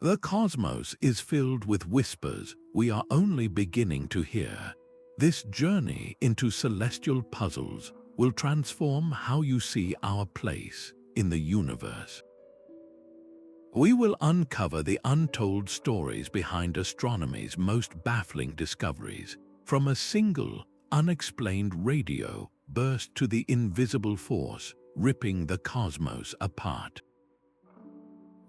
The cosmos is filled with whispers we are only beginning to hear. This journey into celestial puzzles will transform how you see our place in the universe. We will uncover the untold stories behind astronomy's most baffling discoveries, from a single, unexplained radio burst to the invisible force ripping the cosmos apart.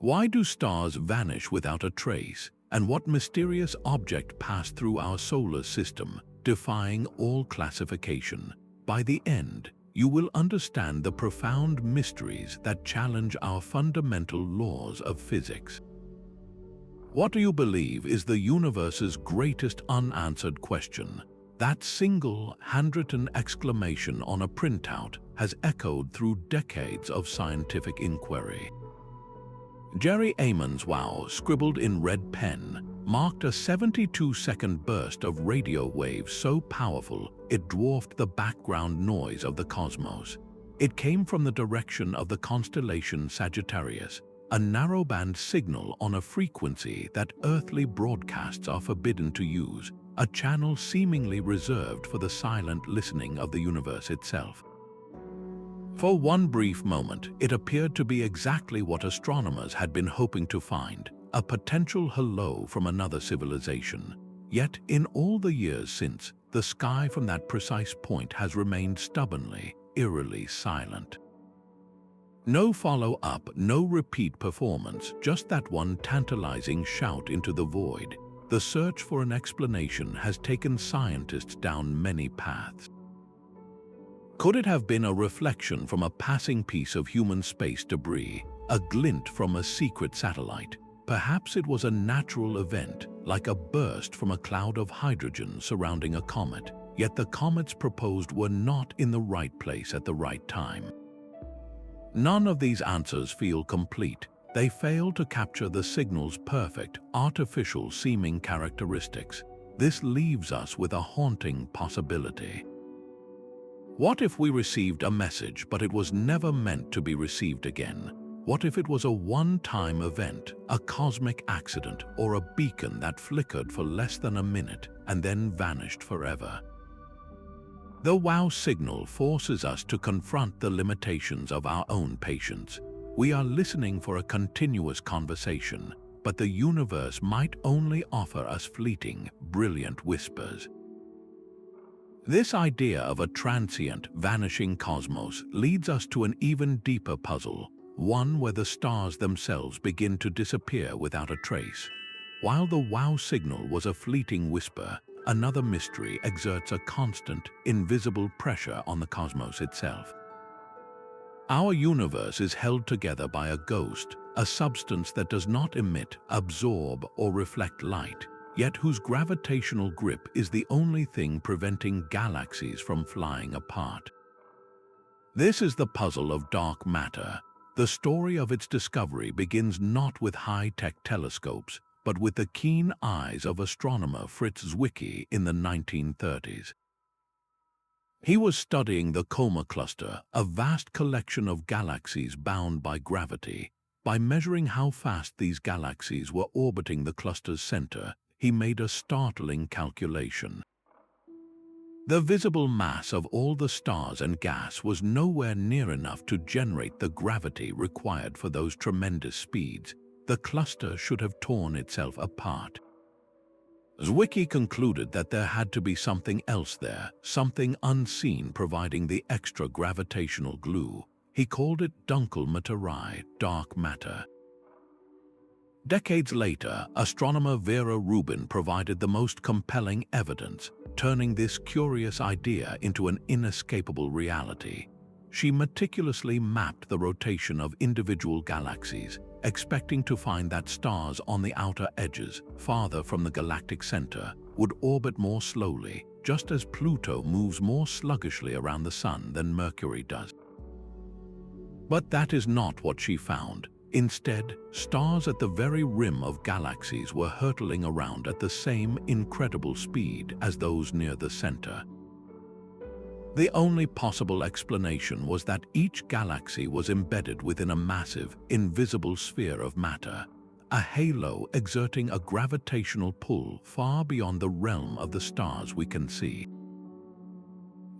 Why do stars vanish without a trace, and what mysterious object passed through our solar system, defying all classification? By the end, you will understand the profound mysteries that challenge our fundamental laws of physics. What do you believe is the universe's greatest unanswered question? That single handwritten exclamation on a printout has echoed through decades of scientific inquiry. Jerry Amon's wow, scribbled in red pen, marked a 72-second burst of radio waves so powerful it dwarfed the background noise of the cosmos. It came from the direction of the constellation Sagittarius, a narrowband signal on a frequency that earthly broadcasts are forbidden to use, a channel seemingly reserved for the silent listening of the universe itself. For one brief moment, it appeared to be exactly what astronomers had been hoping to find, a potential hello from another civilization. Yet, in all the years since, the sky from that precise point has remained stubbornly, eerily silent. No follow-up, no repeat performance, just that one tantalizing shout into the void. The search for an explanation has taken scientists down many paths. Could it have been a reflection from a passing piece of human space debris, a glint from a secret satellite? Perhaps it was a natural event, like a burst from a cloud of hydrogen surrounding a comet, yet the comets proposed were not in the right place at the right time. None of these answers feel complete. They fail to capture the signal's perfect, artificial-seeming characteristics. This leaves us with a haunting possibility. What if we received a message but it was never meant to be received again? What if it was a one-time event, a cosmic accident, or a beacon that flickered for less than a minute and then vanished forever? The wow signal forces us to confront the limitations of our own patience. We are listening for a continuous conversation, but the universe might only offer us fleeting, brilliant whispers. This idea of a transient, vanishing cosmos leads us to an even deeper puzzle, one where the stars themselves begin to disappear without a trace. While the wow signal was a fleeting whisper, another mystery exerts a constant, invisible pressure on the cosmos itself. Our universe is held together by a ghost, a substance that does not emit, absorb, or reflect light, yet whose gravitational grip is the only thing preventing galaxies from flying apart. This is the puzzle of dark matter. The story of its discovery begins not with high-tech telescopes, but with the keen eyes of astronomer Fritz Zwicky in the 1930s. He was studying the Coma Cluster, a vast collection of galaxies bound by gravity. By measuring how fast these galaxies were orbiting the cluster's center, he made a startling calculation. The visible mass of all the stars and gas was nowhere near enough to generate the gravity required for those tremendous speeds. The cluster should have torn itself apart. Zwicky concluded that there had to be something else there, something unseen providing the extra gravitational glue. He called it Dunkel Materie, dark matter. Decades later, astronomer Vera Rubin provided the most compelling evidence, turning this curious idea into an inescapable reality. She meticulously mapped the rotation of individual galaxies, expecting to find that stars on the outer edges, farther from the galactic center, would orbit more slowly, just as Pluto moves more sluggishly around the Sun than Mercury does. But that is not what she found. Instead, stars at the very rim of galaxies were hurtling around at the same incredible speed as those near the center. The only possible explanation was that each galaxy was embedded within a massive, invisible sphere of matter, a halo exerting a gravitational pull far beyond the realm of the stars we can see.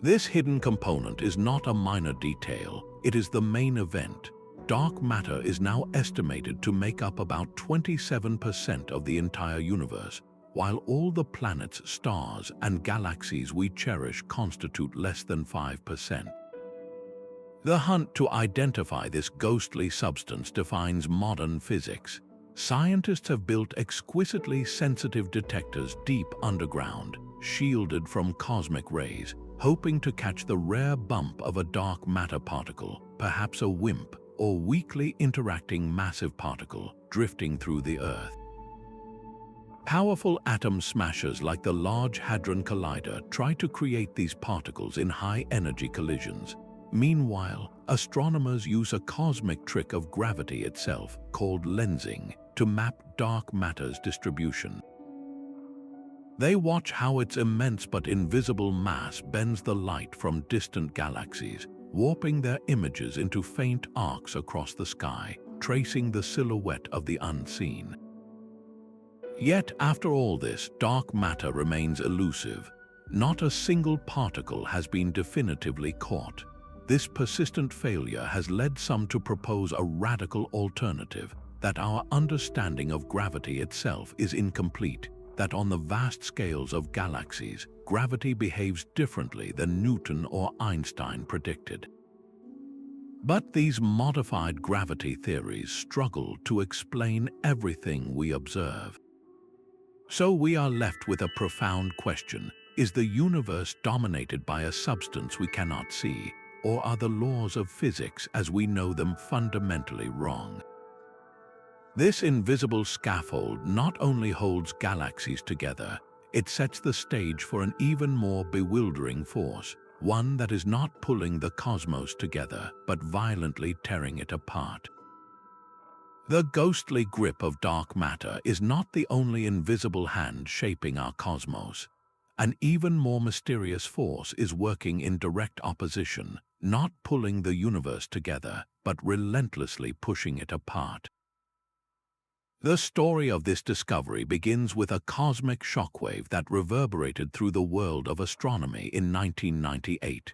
This hidden component is not a minor detail, it is the main event. Dark matter is now estimated to make up about 27% of the entire universe, while all the planets, stars, and galaxies we cherish constitute less than 5%. The hunt to identify this ghostly substance defines modern physics. Scientists have built exquisitely sensitive detectors deep underground, shielded from cosmic rays, hoping to catch the rare bump of a dark matter particle, perhaps a WIMP, or weakly interacting massive particle drifting through the Earth. Powerful atom smashers like the Large Hadron Collider try to create these particles in high-energy collisions. Meanwhile, astronomers use a cosmic trick of gravity itself, called lensing, to map dark matter's distribution. They watch how its immense but invisible mass bends the light from distant galaxies, warping their images into faint arcs across the sky, tracing the silhouette of the unseen. Yet, after all this, dark matter remains elusive. Not a single particle has been definitively caught. This persistent failure has led some to propose a radical alternative, that our understanding of gravity itself is incomplete, that on the vast scales of galaxies, gravity behaves differently than Newton or Einstein predicted. But these modified gravity theories struggle to explain everything we observe. So we are left with a profound question: is the universe dominated by a substance we cannot see, or are the laws of physics as we know them fundamentally wrong? This invisible scaffold not only holds galaxies together, it sets the stage for an even more bewildering force, one that is not pulling the cosmos together, but violently tearing it apart. The ghostly grip of dark matter is not the only invisible hand shaping our cosmos. An even more mysterious force is working in direct opposition, not pulling the universe together, but relentlessly pushing it apart. The story of this discovery begins with a cosmic shockwave that reverberated through the world of astronomy in 1998.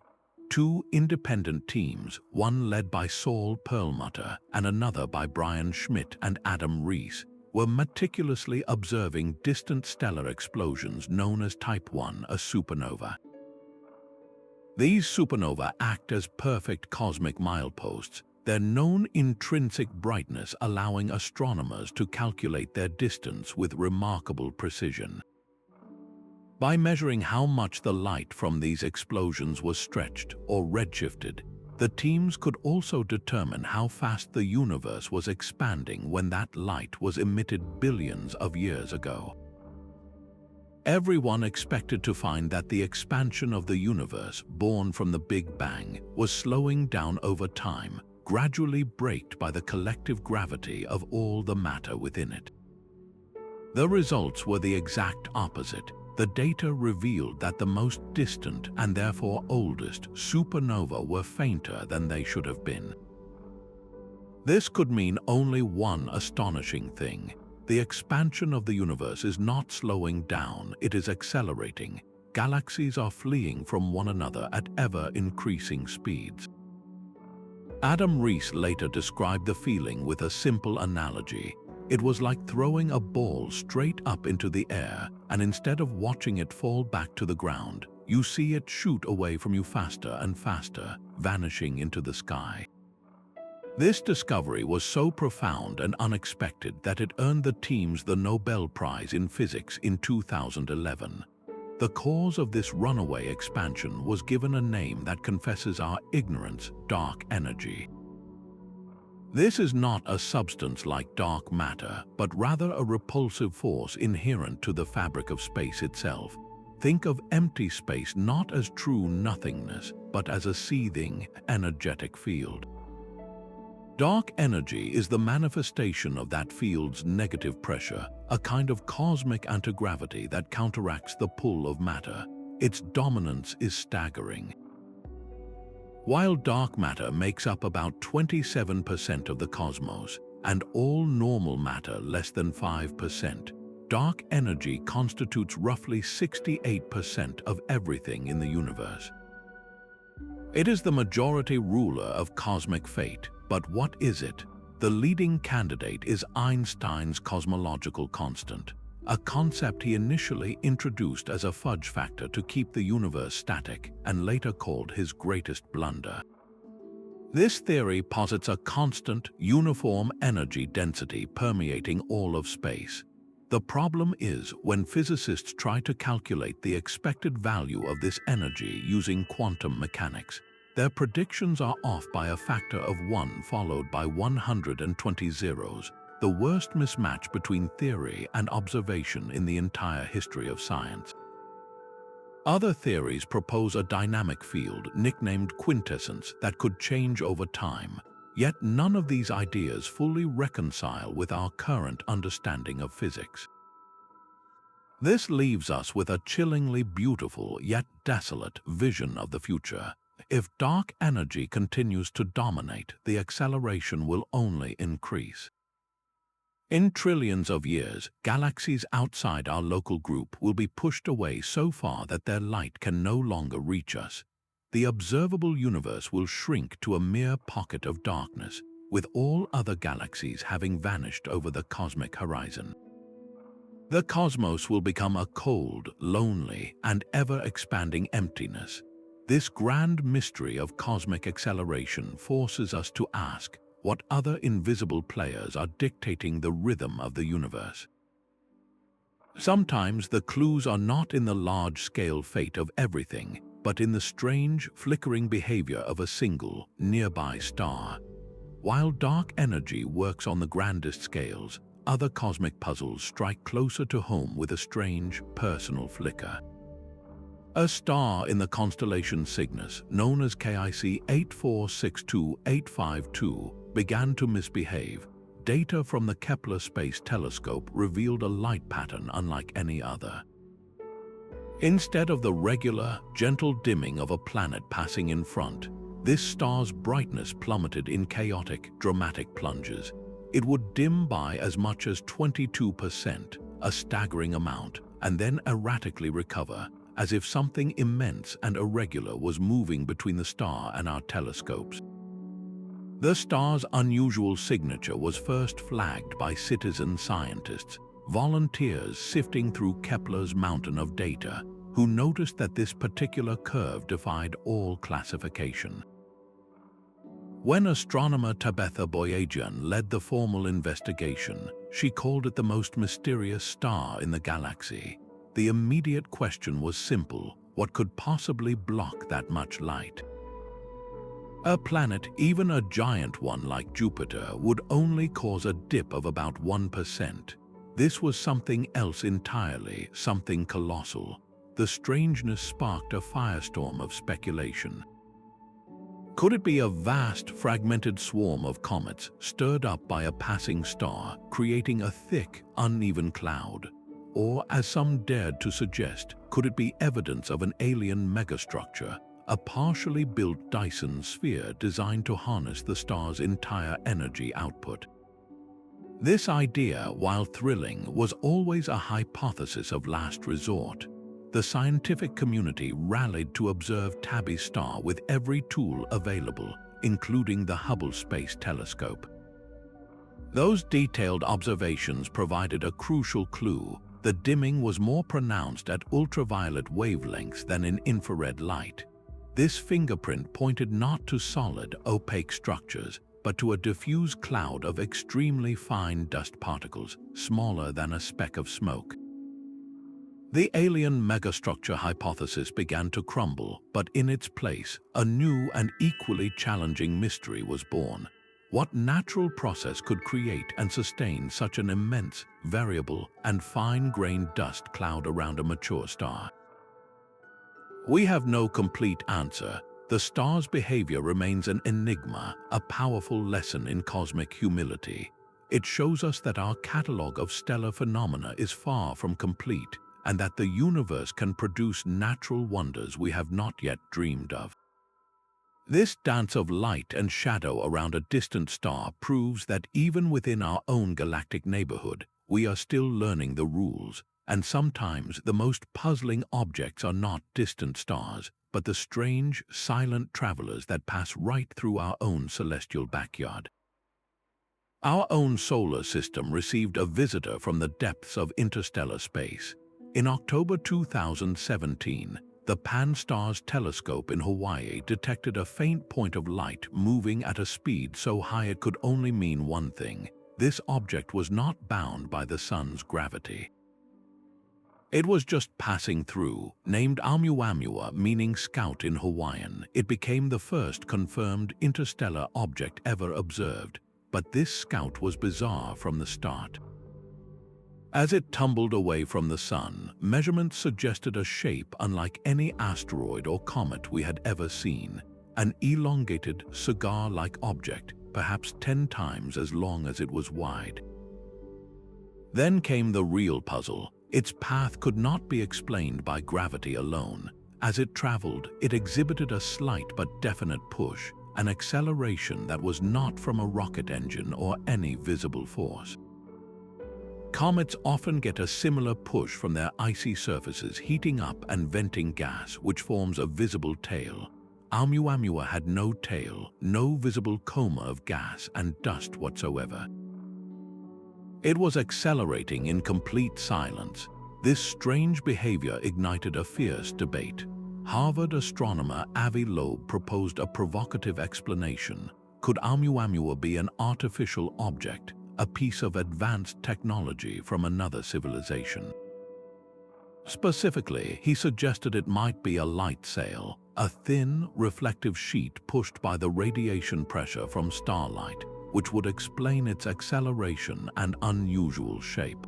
Two independent teams, one led by Saul Perlmutter and another by Brian Schmidt and Adam Rees, were meticulously observing distant stellar explosions known as Type 1, a supernova. These supernovae act as perfect cosmic mileposts, their known intrinsic brightness allowing astronomers to calculate their distance with remarkable precision. By measuring how much the light from these explosions was stretched or redshifted, the teams could also determine how fast the universe was expanding when that light was emitted billions of years ago. Everyone expected to find that the expansion of the universe, born from the Big Bang, was slowing down over time, gradually braked by the collective gravity of all the matter within it. The results were the exact opposite. The data revealed that the most distant and therefore oldest supernova were fainter than they should have been. This could mean only one astonishing thing. The expansion of the universe is not slowing down, it is accelerating. Galaxies are fleeing from one another at ever-increasing speeds. Adam Rees later described the feeling with a simple analogy. It was like throwing a ball straight up into the air, and instead of watching it fall back to the ground, you see it shoot away from you faster and faster, vanishing into the sky. This discovery was so profound and unexpected that it earned the teams the Nobel Prize in Physics in 2011. The cause of this runaway expansion was given a name that confesses our ignorance: dark energy. This is not a substance like dark matter, but rather a repulsive force inherent to the fabric of space itself. Think of empty space not as true nothingness, but as a seething, energetic field. Dark energy is the manifestation of that field's negative pressure, a kind of cosmic anti-gravity that counteracts the pull of matter. Its dominance is staggering. While dark matter makes up about 27% of the cosmos, and all normal matter less than 5%. Dark energy constitutes roughly 68% of everything in the universe. It is the majority ruler of cosmic fate, but what is it? The leading candidate is Einstein's cosmological constant, a concept he initially introduced as a fudge factor to keep the universe static and later called his greatest blunder. This theory posits a constant, uniform energy density permeating all of space. The problem is when physicists try to calculate the expected value of this energy using quantum mechanics, their predictions are off by a factor of 1 followed by 120 zeros, the worst mismatch between theory and observation in the entire history of science. Other theories propose a dynamic field nicknamed quintessence that could change over time, yet none of these ideas fully reconcile with our current understanding of physics. This leaves us with a chillingly beautiful yet desolate vision of the future. If dark energy continues to dominate, the acceleration will only increase. In trillions of years, galaxies outside our local group will be pushed away so far that their light can no longer reach us. The observable universe will shrink to a mere pocket of darkness, with all other galaxies having vanished over the cosmic horizon. The cosmos will become a cold, lonely, and ever-expanding emptiness. This grand mystery of cosmic acceleration forces us to ask, what other invisible players are dictating the rhythm of the universe? Sometimes the clues are not in the large-scale fate of everything, but in the strange, flickering behavior of a single, nearby star. While dark energy works on the grandest scales, other cosmic puzzles strike closer to home with a strange, personal flicker. A star in the constellation Cygnus, known as KIC 8462852, began to misbehave. Data from the Kepler Space Telescope revealed a light pattern unlike any other. Instead of the regular, gentle dimming of a planet passing in front, this star's brightness plummeted in chaotic, dramatic plunges. It would dim by as much as 22%, a staggering amount, and then erratically recover, as if something immense and irregular was moving between the star and our telescopes. The star's unusual signature was first flagged by citizen scientists, volunteers sifting through Kepler's mountain of data, who noticed that this particular curve defied all classification. When astronomer Tabitha Boyajian led the formal investigation, she called it the most mysterious star in the galaxy. The immediate question was simple: what could possibly block that much light? A planet, even a giant one like Jupiter, would only cause a dip of about 1%. This was something else entirely, something colossal. The strangeness sparked a firestorm of speculation. Could it be a vast, fragmented swarm of comets stirred up by a passing star, creating a thick, uneven cloud? Or, as some dared to suggest, could it be evidence of an alien megastructure, a partially built Dyson sphere designed to harness the star's entire energy output? This idea, while thrilling, was always a hypothesis of last resort. The scientific community rallied to observe Tabby's star with every tool available, including the Hubble Space Telescope. Those detailed observations provided a crucial clue. The dimming was more pronounced at ultraviolet wavelengths than in infrared light. This fingerprint pointed not to solid, opaque structures, but to a diffuse cloud of extremely fine dust particles, smaller than a speck of smoke. The alien megastructure hypothesis began to crumble, but in its place, a new and equally challenging mystery was born. What natural process could create and sustain such an immense, variable, and fine-grained dust cloud around a mature star? We have no complete answer. The star's behavior remains an enigma, a powerful lesson in cosmic humility. It shows us that our catalog of stellar phenomena is far from complete, and that the universe can produce natural wonders we have not yet dreamed of. This dance of light and shadow around a distant star proves that even within our own galactic neighborhood, we are still learning the rules, and sometimes the most puzzling objects are not distant stars, but the strange, silent travelers that pass right through our own celestial backyard. Our own solar system received a visitor from the depths of interstellar space. In October 2017, the Pan-STARRS telescope in Hawaii detected a faint point of light moving at a speed so high it could only mean one thing: this object was not bound by the sun's gravity. It was just passing through. Named Oumuamua, meaning scout in Hawaiian, it became the first confirmed interstellar object ever observed. But this scout was bizarre from the start. As it tumbled away from the sun, measurements suggested a shape unlike any asteroid or comet we had ever seen, an elongated, cigar-like object, perhaps 10 times as long as it was wide. Then came the real puzzle. Its path could not be explained by gravity alone. As it traveled, it exhibited a slight but definite push, an acceleration that was not from a rocket engine or any visible force. Comets often get a similar push from their icy surfaces heating up and venting gas, which forms a visible tail. Oumuamua had no tail, no visible coma of gas and dust whatsoever. It was accelerating in complete silence. This strange behavior ignited a fierce debate. Harvard astronomer Avi Loeb proposed a provocative explanation. Could Oumuamua be an artificial object, a piece of advanced technology from another civilization? Specifically, he suggested it might be a light sail, a thin, reflective sheet pushed by the radiation pressure from starlight, which would explain its acceleration and unusual shape.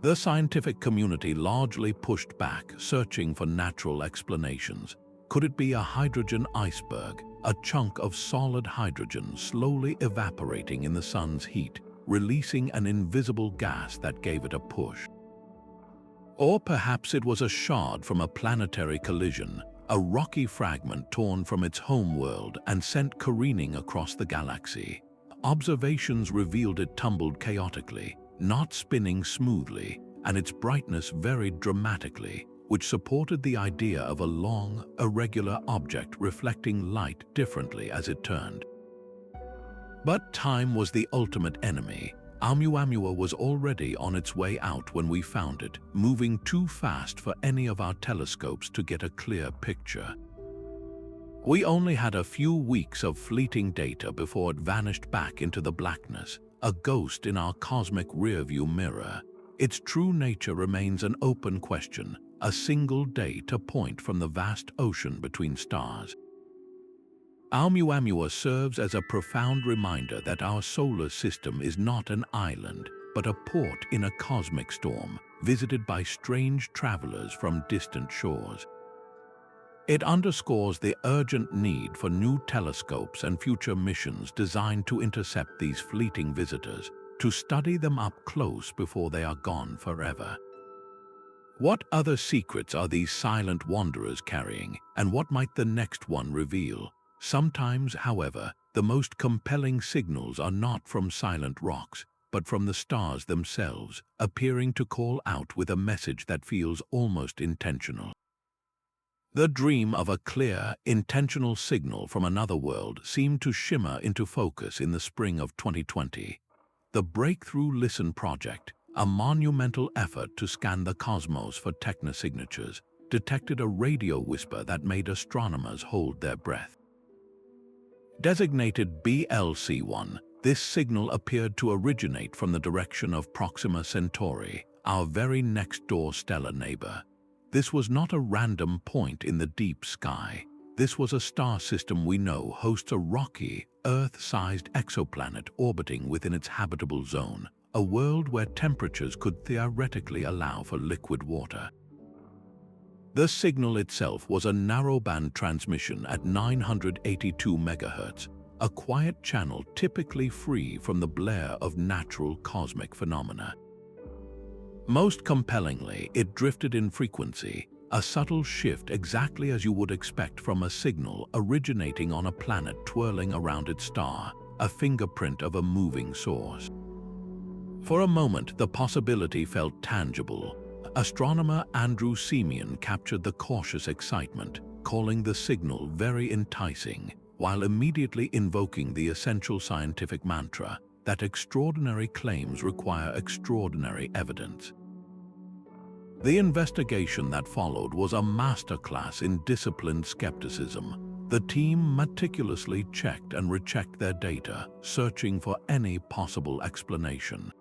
The scientific community largely pushed back, searching for natural explanations. Could it be a hydrogen iceberg, a chunk of solid hydrogen slowly evaporating in the sun's heat, releasing an invisible gas that gave it a push? Or perhaps it was a shard from a planetary collision, a rocky fragment torn from its home world and sent careening across the galaxy. Observations revealed it tumbled chaotically, not spinning smoothly, and its brightness varied dramatically, which supported the idea of a long, irregular object reflecting light differently as it turned. But time was the ultimate enemy. Oumuamua was already on its way out when we found it, moving too fast for any of our telescopes to get a clear picture. We only had a few weeks of fleeting data before it vanished back into the blackness, a ghost in our cosmic rearview mirror. Its true nature remains an open question, a single data point from the vast ocean between stars. Oumuamua serves as a profound reminder that our solar system is not an island, but a port in a cosmic storm, visited by strange travelers from distant shores. It underscores the urgent need for new telescopes and future missions designed to intercept these fleeting visitors, to study them up close before they are gone forever. What other secrets are these silent wanderers carrying, and what might the next one reveal? Sometimes, however, the most compelling signals are not from silent rocks, but from the stars themselves, appearing to call out with a message that feels almost intentional. The dream of a clear, intentional signal from another world seemed to shimmer into focus in the spring of 2020. The Breakthrough Listen project, a monumental effort to scan the cosmos for technosignatures, detected a radio whisper that made astronomers hold their breath. Designated BLC-1, this signal appeared to originate from the direction of Proxima Centauri, our very next-door stellar neighbor. This was not a random point in the deep sky. This was a star system we know hosts a rocky, Earth-sized exoplanet orbiting within its habitable zone, a world where temperatures could theoretically allow for liquid water. The signal itself was a narrowband transmission at 982 MHz, a quiet channel typically free from the blare of natural cosmic phenomena. Most compellingly, it drifted in frequency, a subtle shift exactly as you would expect from a signal originating on a planet twirling around its star, a fingerprint of a moving source. For a moment, the possibility felt tangible. Astronomer Andrew Simeon captured the cautious excitement, calling the signal very enticing, while immediately invoking the essential scientific mantra that extraordinary claims require extraordinary evidence. The investigation that followed was a masterclass in disciplined skepticism. The team meticulously checked and rechecked their data, searching for any possible explanation.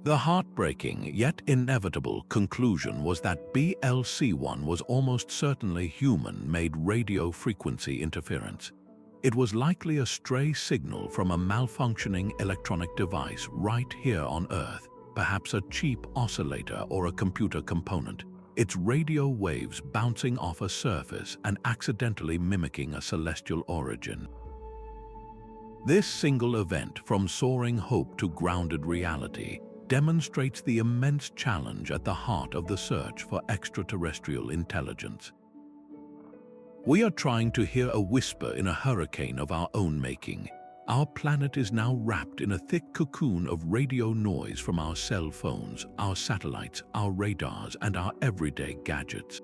The heartbreaking yet inevitable conclusion was that BLC-1 was almost certainly human-made radio frequency interference. It was likely a stray signal from a malfunctioning electronic device right here on Earth, perhaps a cheap oscillator or a computer component, its radio waves bouncing off a surface and accidentally mimicking a celestial origin. This single event, from soaring hope to grounded reality, demonstrates the immense challenge at the heart of the search for extraterrestrial intelligence. We are trying to hear a whisper in a hurricane of our own making. Our planet is now wrapped in a thick cocoon of radio noise from our cell phones, our satellites, our radars, and our everyday gadgets.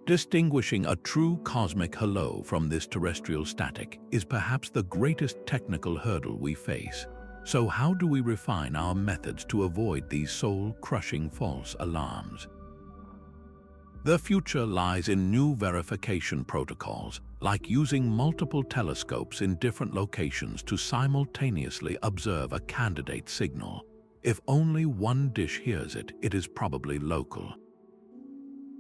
Distinguishing a true cosmic hello from this terrestrial static is perhaps the greatest technical hurdle we face. So how do we refine our methods to avoid these soul-crushing false alarms? The future lies in new verification protocols, like using multiple telescopes in different locations to simultaneously observe a candidate signal. If only one dish hears it, it is probably local.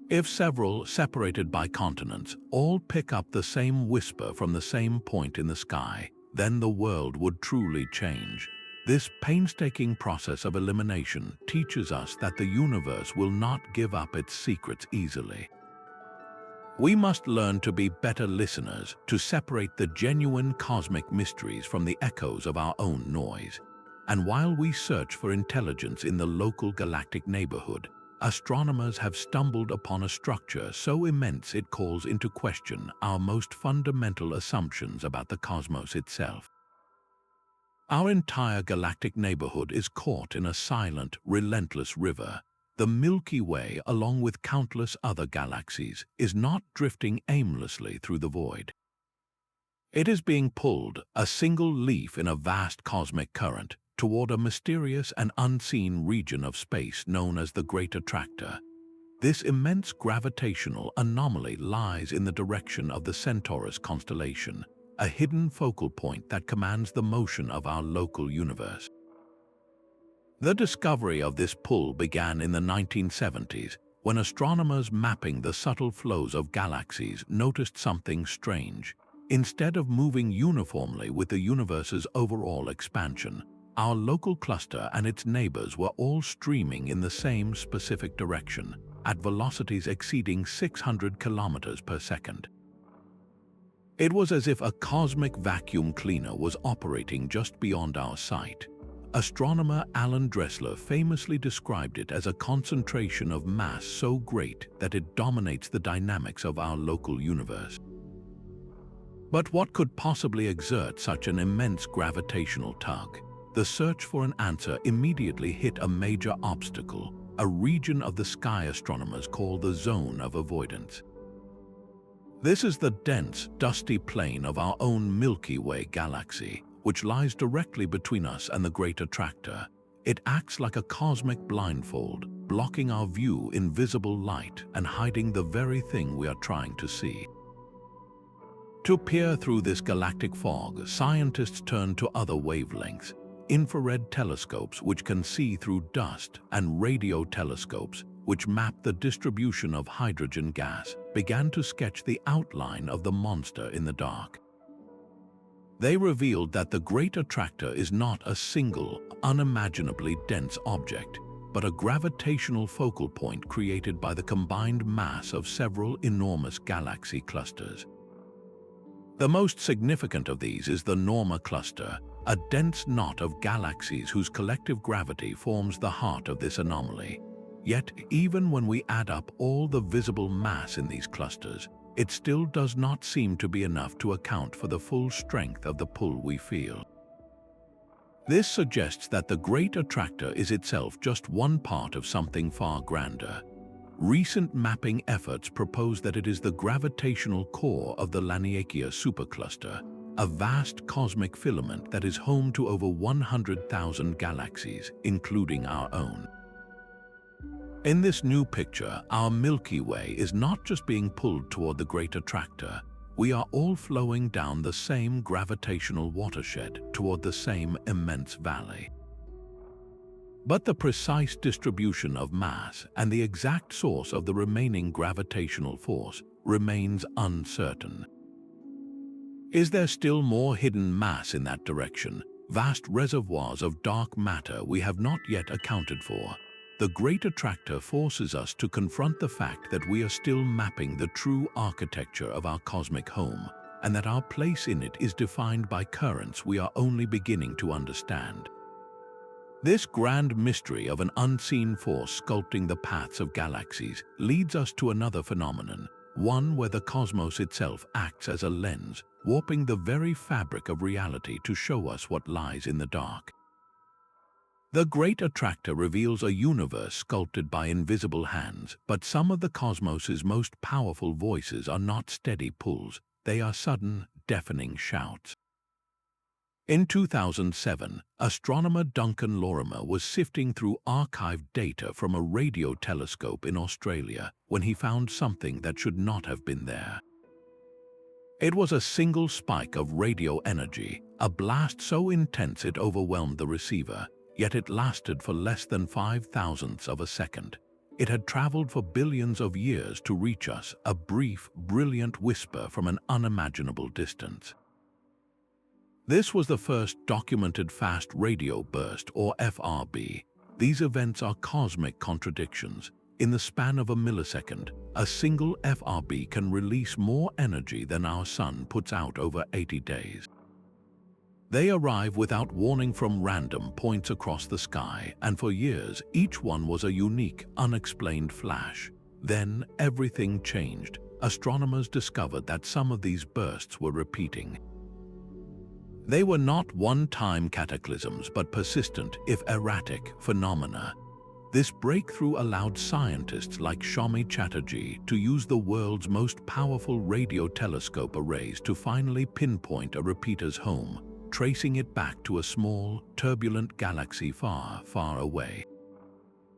If several, separated by continents, all pick up the same whisper from the same point in the sky, then the world would truly change. This painstaking process of elimination teaches us that the universe will not give up its secrets easily. We must learn to be better listeners, to separate the genuine cosmic mysteries from the echoes of our own noise. And while we search for intelligence in the local galactic neighborhood, astronomers have stumbled upon a structure so immense it calls into question our most fundamental assumptions about the cosmos itself. Our entire galactic neighborhood is caught in a silent, relentless river. The Milky Way, along with countless other galaxies, is not drifting aimlessly through the void. It is being pulled, a single leaf in a vast cosmic current, toward a mysterious and unseen region of space known as the Great Attractor. This immense gravitational anomaly lies in the direction of the Centaurus constellation, a hidden focal point that commands the motion of our local universe. The discovery of this pull began in the 1970s, when astronomers mapping the subtle flows of galaxies noticed something strange. Instead of moving uniformly with the universe's overall expansion, our local cluster and its neighbors were all streaming in the same specific direction, at velocities exceeding 600 kilometers per second. It was as if a cosmic vacuum cleaner was operating just beyond our sight. Astronomer Alan Dressler famously described it as a concentration of mass so great that it dominates the dynamics of our local universe. But what could possibly exert such an immense gravitational tug? The search for an answer immediately hit a major obstacle, a region of the sky astronomers call the zone of avoidance. This is the dense, dusty plain of our own Milky Way galaxy, which lies directly between us and the Great Attractor. It acts like a cosmic blindfold, blocking our view in visible light and hiding the very thing we are trying to see. To peer through this galactic fog, scientists turn to other wavelengths: infrared telescopes which can see through dust, and radio telescopes which map the distribution of hydrogen gas, began to sketch the outline of the monster in the dark. They revealed that the Great Attractor is not a single, unimaginably dense object, but a gravitational focal point created by the combined mass of several enormous galaxy clusters. The most significant of these is the Norma cluster, a dense knot of galaxies whose collective gravity forms the heart of this anomaly. Yet, even when we add up all the visible mass in these clusters, it still does not seem to be enough to account for the full strength of the pull we feel. This suggests that the Great Attractor is itself just one part of something far grander. Recent mapping efforts propose that it is the gravitational core of the Laniakea supercluster, a vast cosmic filament that is home to over 100,000 galaxies, including our own. In this new picture, our Milky Way is not just being pulled toward the Great Attractor. We are all flowing down the same gravitational watershed toward the same immense valley. But the precise distribution of mass and the exact source of the remaining gravitational force remains uncertain. Is there still more hidden mass in that direction, vast reservoirs of dark matter we have not yet accounted for? The Great Attractor forces us to confront the fact that we are still mapping the true architecture of our cosmic home, and that our place in it is defined by currents we are only beginning to understand. This grand mystery of an unseen force sculpting the paths of galaxies leads us to another phenomenon, one where the cosmos itself acts as a lens, warping the very fabric of reality to show us what lies in the dark. The Great Attractor reveals a universe sculpted by invisible hands, but some of the cosmos's most powerful voices are not steady pulls, they are sudden, deafening shouts. In 2007, astronomer Duncan Lorimer was sifting through archived data from a radio telescope in Australia when he found something that should not have been there. It was a single spike of radio energy, a blast so intense it overwhelmed the receiver, yet it lasted for less than 5,000ths of a second. It had traveled for billions of years to reach us, a brief, brilliant whisper from an unimaginable distance. This was the first documented fast radio burst, or FRB. These events are cosmic contradictions. In the span of a millisecond, a single FRB can release more energy than our sun puts out over 80 days. They arrive without warning from random points across the sky, and for years, each one was a unique, unexplained flash. Then, everything changed. Astronomers discovered that some of these bursts were repeating. They were not one-time cataclysms, but persistent, if erratic, phenomena. This breakthrough allowed scientists like Shami Chatterjee to use the world's most powerful radio telescope arrays to finally pinpoint a repeater's home, tracing it back to a small, turbulent galaxy far, far away.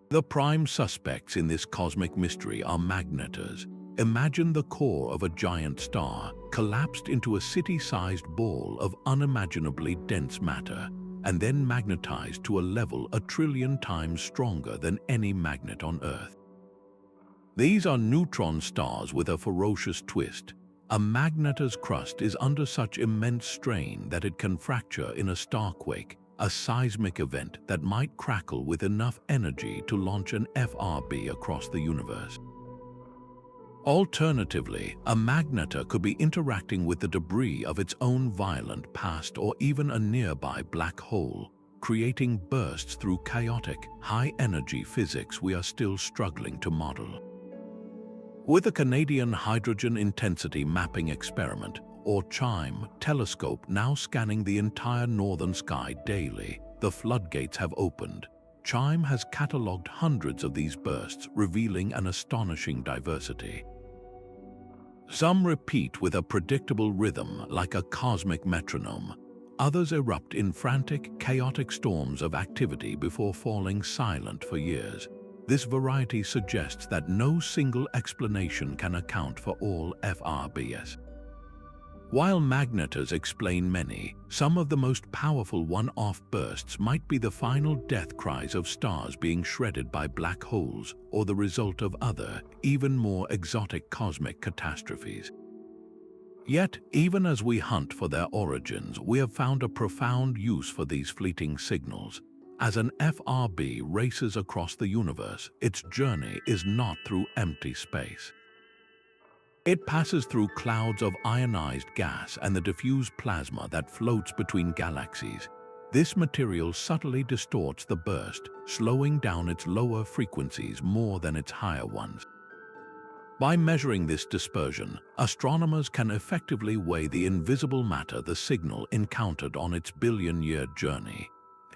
The prime suspects in this cosmic mystery are magnetars. Imagine the core of a giant star, collapsed into a city-sized ball of unimaginably dense matter, and then magnetized to a level 1 trillion times stronger than any magnet on Earth. These are neutron stars with a ferocious twist. A magnetar's crust is under such immense strain that it can fracture in a starquake, a seismic event that might crackle with enough energy to launch an FRB across the universe. Alternatively, a magnetar could be interacting with the debris of its own violent past or even a nearby black hole, creating bursts through chaotic, high-energy physics we are still struggling to model. With the Canadian Hydrogen Intensity Mapping Experiment, or CHIME, telescope now scanning the entire northern sky daily, the floodgates have opened. CHIME has catalogued hundreds of these bursts, revealing an astonishing diversity. Some repeat with a predictable rhythm like a cosmic metronome. Others erupt in frantic, chaotic storms of activity before falling silent for years. This variety suggests that no single explanation can account for all FRBs. While magnetars explain many, some of the most powerful one-off bursts might be the final death cries of stars being shredded by black holes or the result of other, even more exotic cosmic catastrophes. Yet, even as we hunt for their origins, we have found a profound use for these fleeting signals. As an FRB races across the universe, its journey is not through empty space. It passes through clouds of ionized gas and the diffuse plasma that floats between galaxies. This material subtly distorts the burst, slowing down its lower frequencies more than its higher ones. By measuring this dispersion, astronomers can effectively weigh the invisible matter the signal encountered on its billion-year journey.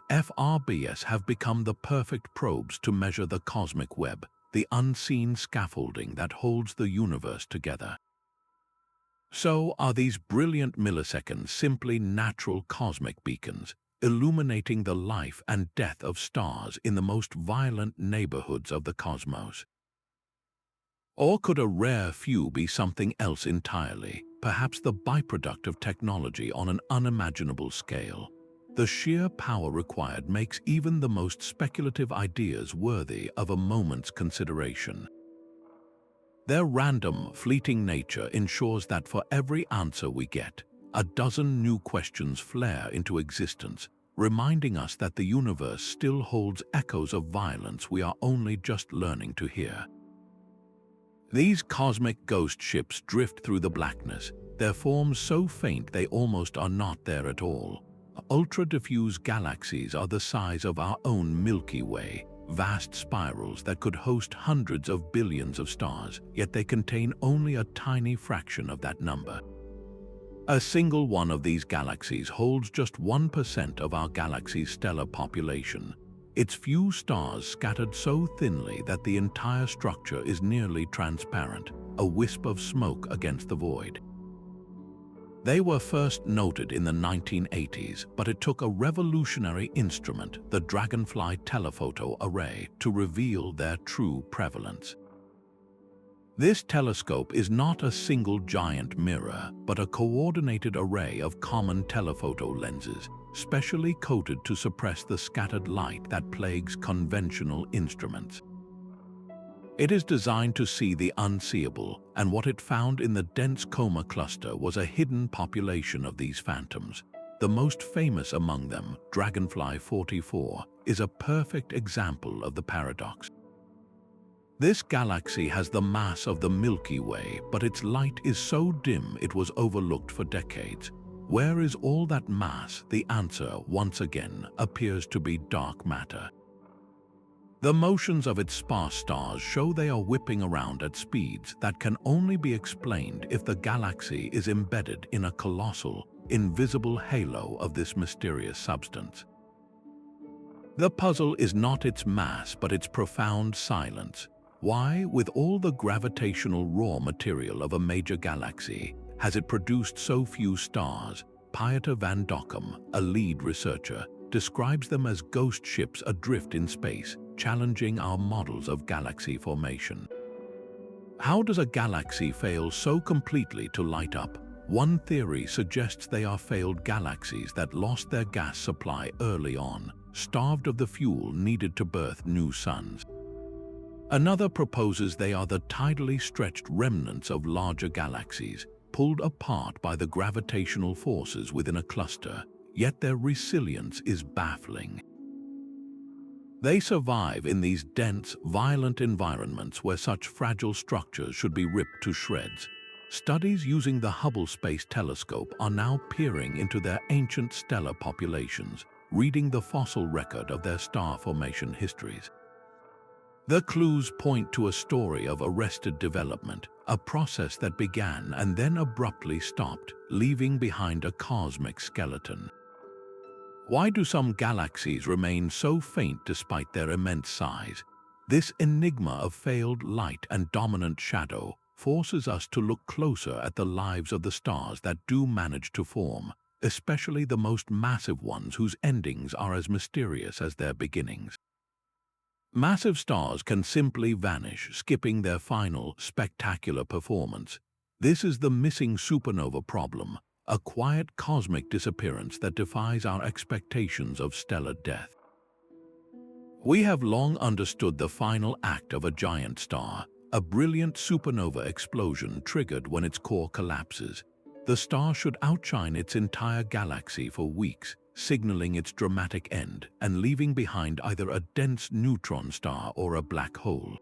FRBs have become the perfect probes to measure the cosmic web, the unseen scaffolding that holds the universe together. So, are these brilliant milliseconds simply natural cosmic beacons, illuminating the life and death of stars in the most violent neighborhoods of the cosmos? Or could a rare few be something else entirely, perhaps the byproduct of technology on an unimaginable scale? The sheer power required makes even the most speculative ideas worthy of a moment's consideration. Their random, fleeting nature ensures that for every answer we get, a dozen new questions flare into existence, reminding us that the universe still holds echoes of violence we are only just learning to hear. These cosmic ghost ships drift through the blackness, their forms so faint they almost are not there at all. Ultra-diffuse galaxies are the size of our own Milky Way, vast spirals that could host hundreds of billions of stars, yet they contain only a tiny fraction of that number. A single one of these galaxies holds just 1% of our galaxy's stellar population. Its few stars scattered so thinly that the entire structure is nearly transparent, a wisp of smoke against the void. They were first noted in the 1980s, but it took a revolutionary instrument, the Dragonfly telephoto array, to reveal their true prevalence. This telescope is not a single giant mirror, but a coordinated array of common telephoto lenses, specially coated to suppress the scattered light that plagues conventional instruments. It is designed to see the unseeable, and what it found in the dense Coma cluster was a hidden population of these phantoms. The most famous among them, Dragonfly 44, is a perfect example of the paradox. This galaxy has the mass of the Milky Way, but its light is so dim it was overlooked for decades. Where is all that mass? The answer, once again, appears to be dark matter. The motions of its sparse stars show they are whipping around at speeds that can only be explained if the galaxy is embedded in a colossal, invisible halo of this mysterious substance. The puzzle is not its mass but its profound silence. Why, with all the gravitational raw material of a major galaxy, has it produced so few stars? Pieter van Dokkum, a lead researcher, describes them as ghost ships adrift in space, challenging our models of galaxy formation. How does a galaxy fail so completely to light up? One theory suggests they are failed galaxies that lost their gas supply early on, starved of the fuel needed to birth new suns. Another proposes they are the tidally stretched remnants of larger galaxies, pulled apart by the gravitational forces within a cluster, yet their resilience is baffling. They survive in these dense, violent environments where such fragile structures should be ripped to shreds. Studies using the Hubble Space Telescope are now peering into their ancient stellar populations, reading the fossil record of their star formation histories. The clues point to a story of arrested development, a process that began and then abruptly stopped, leaving behind a cosmic skeleton. Why do some galaxies remain so faint despite their immense size? This enigma of failed light and dominant shadow forces us to look closer at the lives of the stars that do manage to form, especially the most massive ones whose endings are as mysterious as their beginnings. Massive stars can simply vanish, skipping their final, spectacular performance. This is the missing supernova problem, a quiet cosmic disappearance that defies our expectations of stellar death. We have long understood the final act of a giant star, a brilliant supernova explosion triggered when its core collapses. The star should outshine its entire galaxy for weeks, signaling its dramatic end and leaving behind either a dense neutron star or a black hole.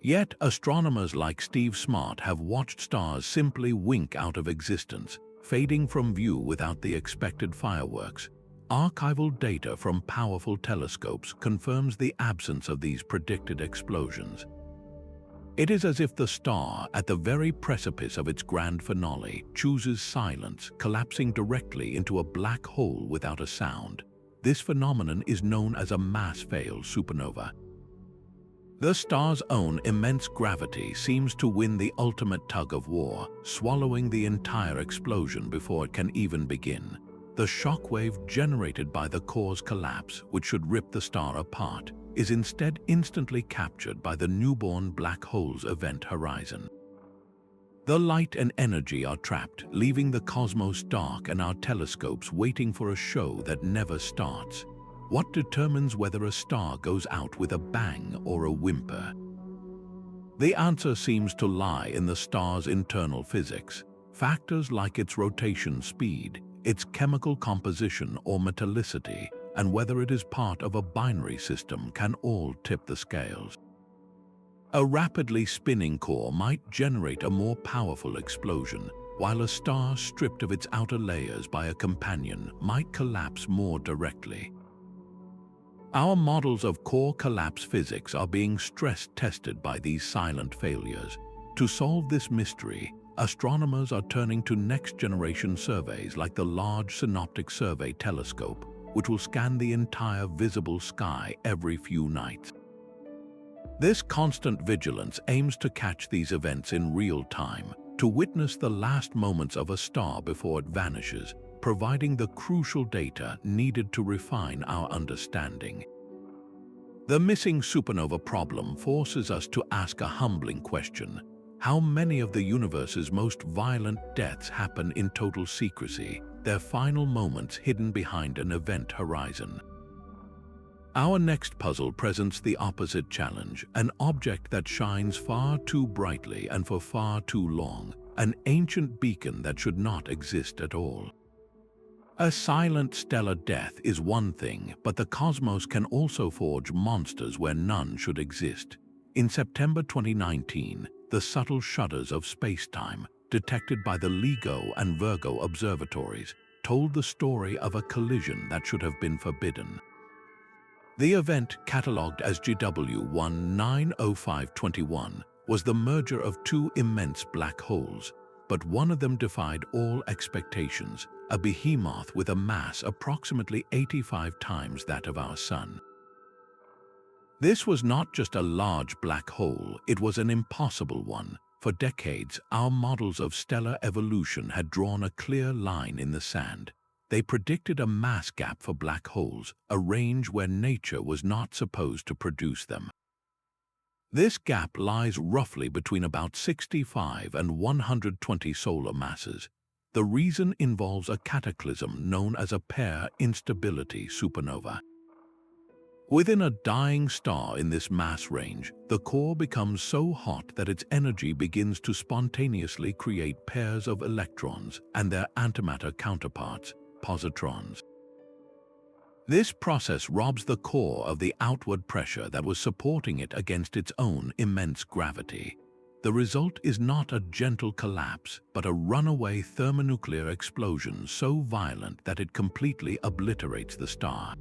Yet, astronomers like Steve Smart have watched stars simply wink out of existence, fading from view without the expected fireworks. archival data from powerful telescopes confirms the absence of these predicted explosions. It is as if the star, at the very precipice of its grand finale, chooses silence, collapsing directly into a black hole without a sound. This phenomenon is known as a mass-fail supernova. The star's own immense gravity seems to win the ultimate tug-of-war, swallowing the entire explosion before it can even begin. The shockwave generated by the core's collapse, which should rip the star apart, is instead instantly captured by the newborn black hole's event horizon. The light and energy are trapped, leaving the cosmos dark and our telescopes waiting for a show that never starts. What determines whether a star goes out with a bang or a whimper? The answer seems to lie in the star's internal physics. Factors like its rotation speed, its chemical composition or metallicity, and whether it is part of a binary system can all tip the scales. A rapidly spinning core might generate a more powerful explosion, while a star stripped of its outer layers by a companion might collapse more directly. Our models of core collapse physics are being stress-tested by these silent failures. To solve this mystery, astronomers are turning to next-generation surveys like the Large Synoptic Survey Telescope, which will scan the entire visible sky every few nights. This constant vigilance aims to catch these events in real time, to witness the last moments of a star before it vanishes, providing the crucial data needed to refine our understanding. The missing supernova problem forces us to ask a humbling question. How many of the universe's most violent deaths happen in total secrecy, their final moments hidden behind an event horizon? Our next puzzle presents the opposite challenge, an object that shines far too brightly and for far too long, an ancient beacon that should not exist at all. A silent stellar death is one thing, but the cosmos can also forge monsters where none should exist. In September 2019, the subtle shudders of space-time, detected by the LIGO and Virgo observatories, told the story of a collision that should have been forbidden. The event, catalogued as GW190521, was the merger of two immense black holes, but one of them defied all expectations, a behemoth with a mass approximately 85 times that of our Sun. This was not just a large black hole, it was an impossible one. For decades, our models of stellar evolution had drawn a clear line in the sand. They predicted a mass gap for black holes, a range where nature was not supposed to produce them. This gap lies roughly between about 65 and 120 solar masses. The reason involves a cataclysm known as a pair instability supernova. Within a dying star in this mass range, the core becomes so hot that its energy begins to spontaneously create pairs of electrons and their antimatter counterparts, positrons. This process robs the core of the outward pressure that was supporting it against its own immense gravity. The result is not a gentle collapse, but a runaway thermonuclear explosion so violent that it completely obliterates the star.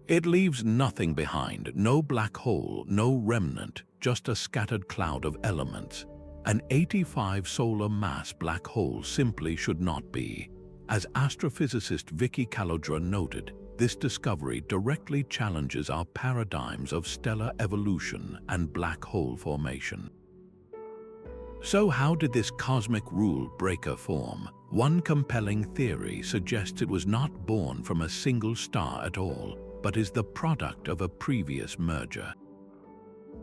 It leaves nothing behind, no black hole, no remnant, just a scattered cloud of elements. An 85 solar mass black hole simply should not be. As astrophysicist Vicky Calodra noted, this discovery directly challenges our paradigms of stellar evolution and black hole formation. So how did this cosmic rule breaker form? One compelling theory suggests it was not born from a single star at all, but is the product of a previous merger.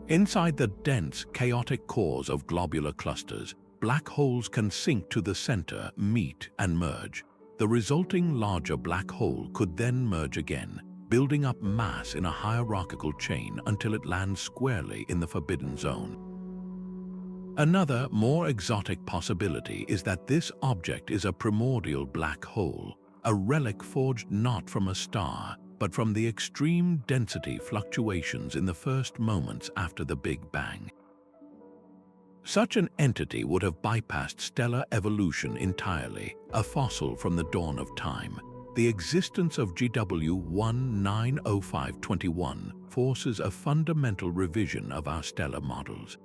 Inside the dense, chaotic cores of globular clusters, black holes can sink to the center, meet, and merge. The resulting larger black hole could then merge again, building up mass in a hierarchical chain until it lands squarely in the forbidden zone. Another, more exotic possibility is that this object is a primordial black hole, a relic forged not from a star, but from the extreme density fluctuations in the first moments after the Big Bang. Such an entity would have bypassed stellar evolution entirely, a fossil from the dawn of time. The existence of GW 190521 forces a fundamental revision of our stellar models.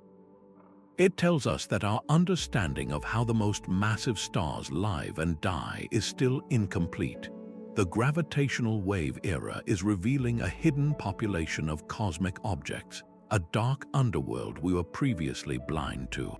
It tells us that our understanding of how the most massive stars live and die is still incomplete. The gravitational wave era is revealing a hidden population of cosmic objects, a dark underworld we were previously blind to.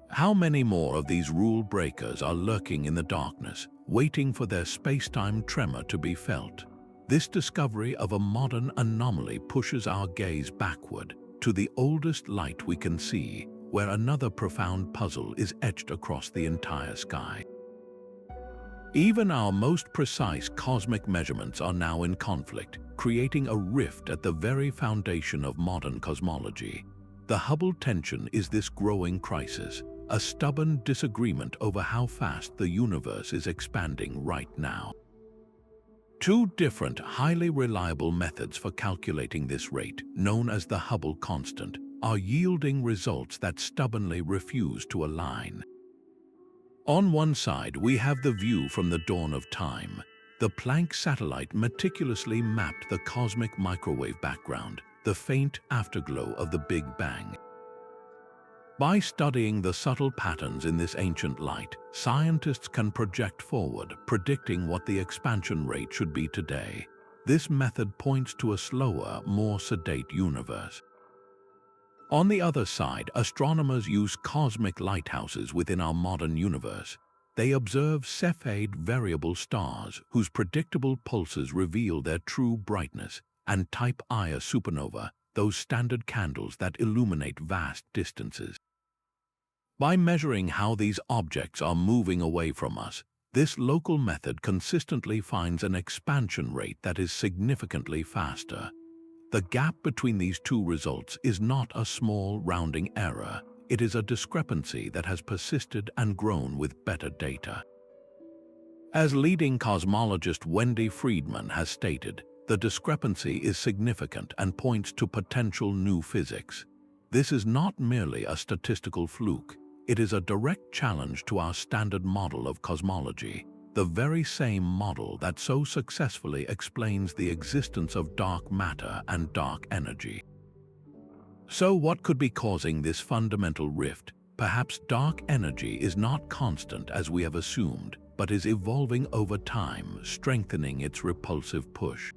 How many more of these rule breakers are lurking in the darkness, waiting for their space-time tremor to be felt? This discovery of a modern anomaly pushes our gaze backward, to the oldest light we can see, where another profound puzzle is etched across the entire sky. Even our most precise cosmic measurements are now in conflict, creating a rift at the very foundation of modern cosmology. The Hubble Tension is this growing crisis, a stubborn disagreement over how fast the universe is expanding right now. Two different, highly reliable methods for calculating this rate, known as the Hubble constant, are yielding results that stubbornly refuse to align. On one side, we have the view from the dawn of time. The Planck satellite meticulously mapped the cosmic microwave background, the faint afterglow of the Big Bang. By studying the subtle patterns in this ancient light, scientists can project forward, predicting what the expansion rate should be today. This method points to a slower, more sedate universe. On the other side, astronomers use cosmic lighthouses within our modern universe. They observe Cepheid variable stars whose predictable pulses reveal their true brightness, and Type Ia supernova, those standard candles that illuminate vast distances. By measuring how these objects are moving away from us, this local method consistently finds an expansion rate that is significantly faster. The gap between these two results is not a small rounding error. It is a discrepancy that has persisted and grown with better data. As leading cosmologist Wendy Friedman has stated, the discrepancy is significant and points to potential new physics. This is not merely a statistical fluke. It is a direct challenge to our standard model of cosmology, the very same model that so successfully explains the existence of dark matter and dark energy. So what could be causing this fundamental rift? Perhaps dark energy is not constant as we have assumed, but is evolving over time, strengthening its repulsive push.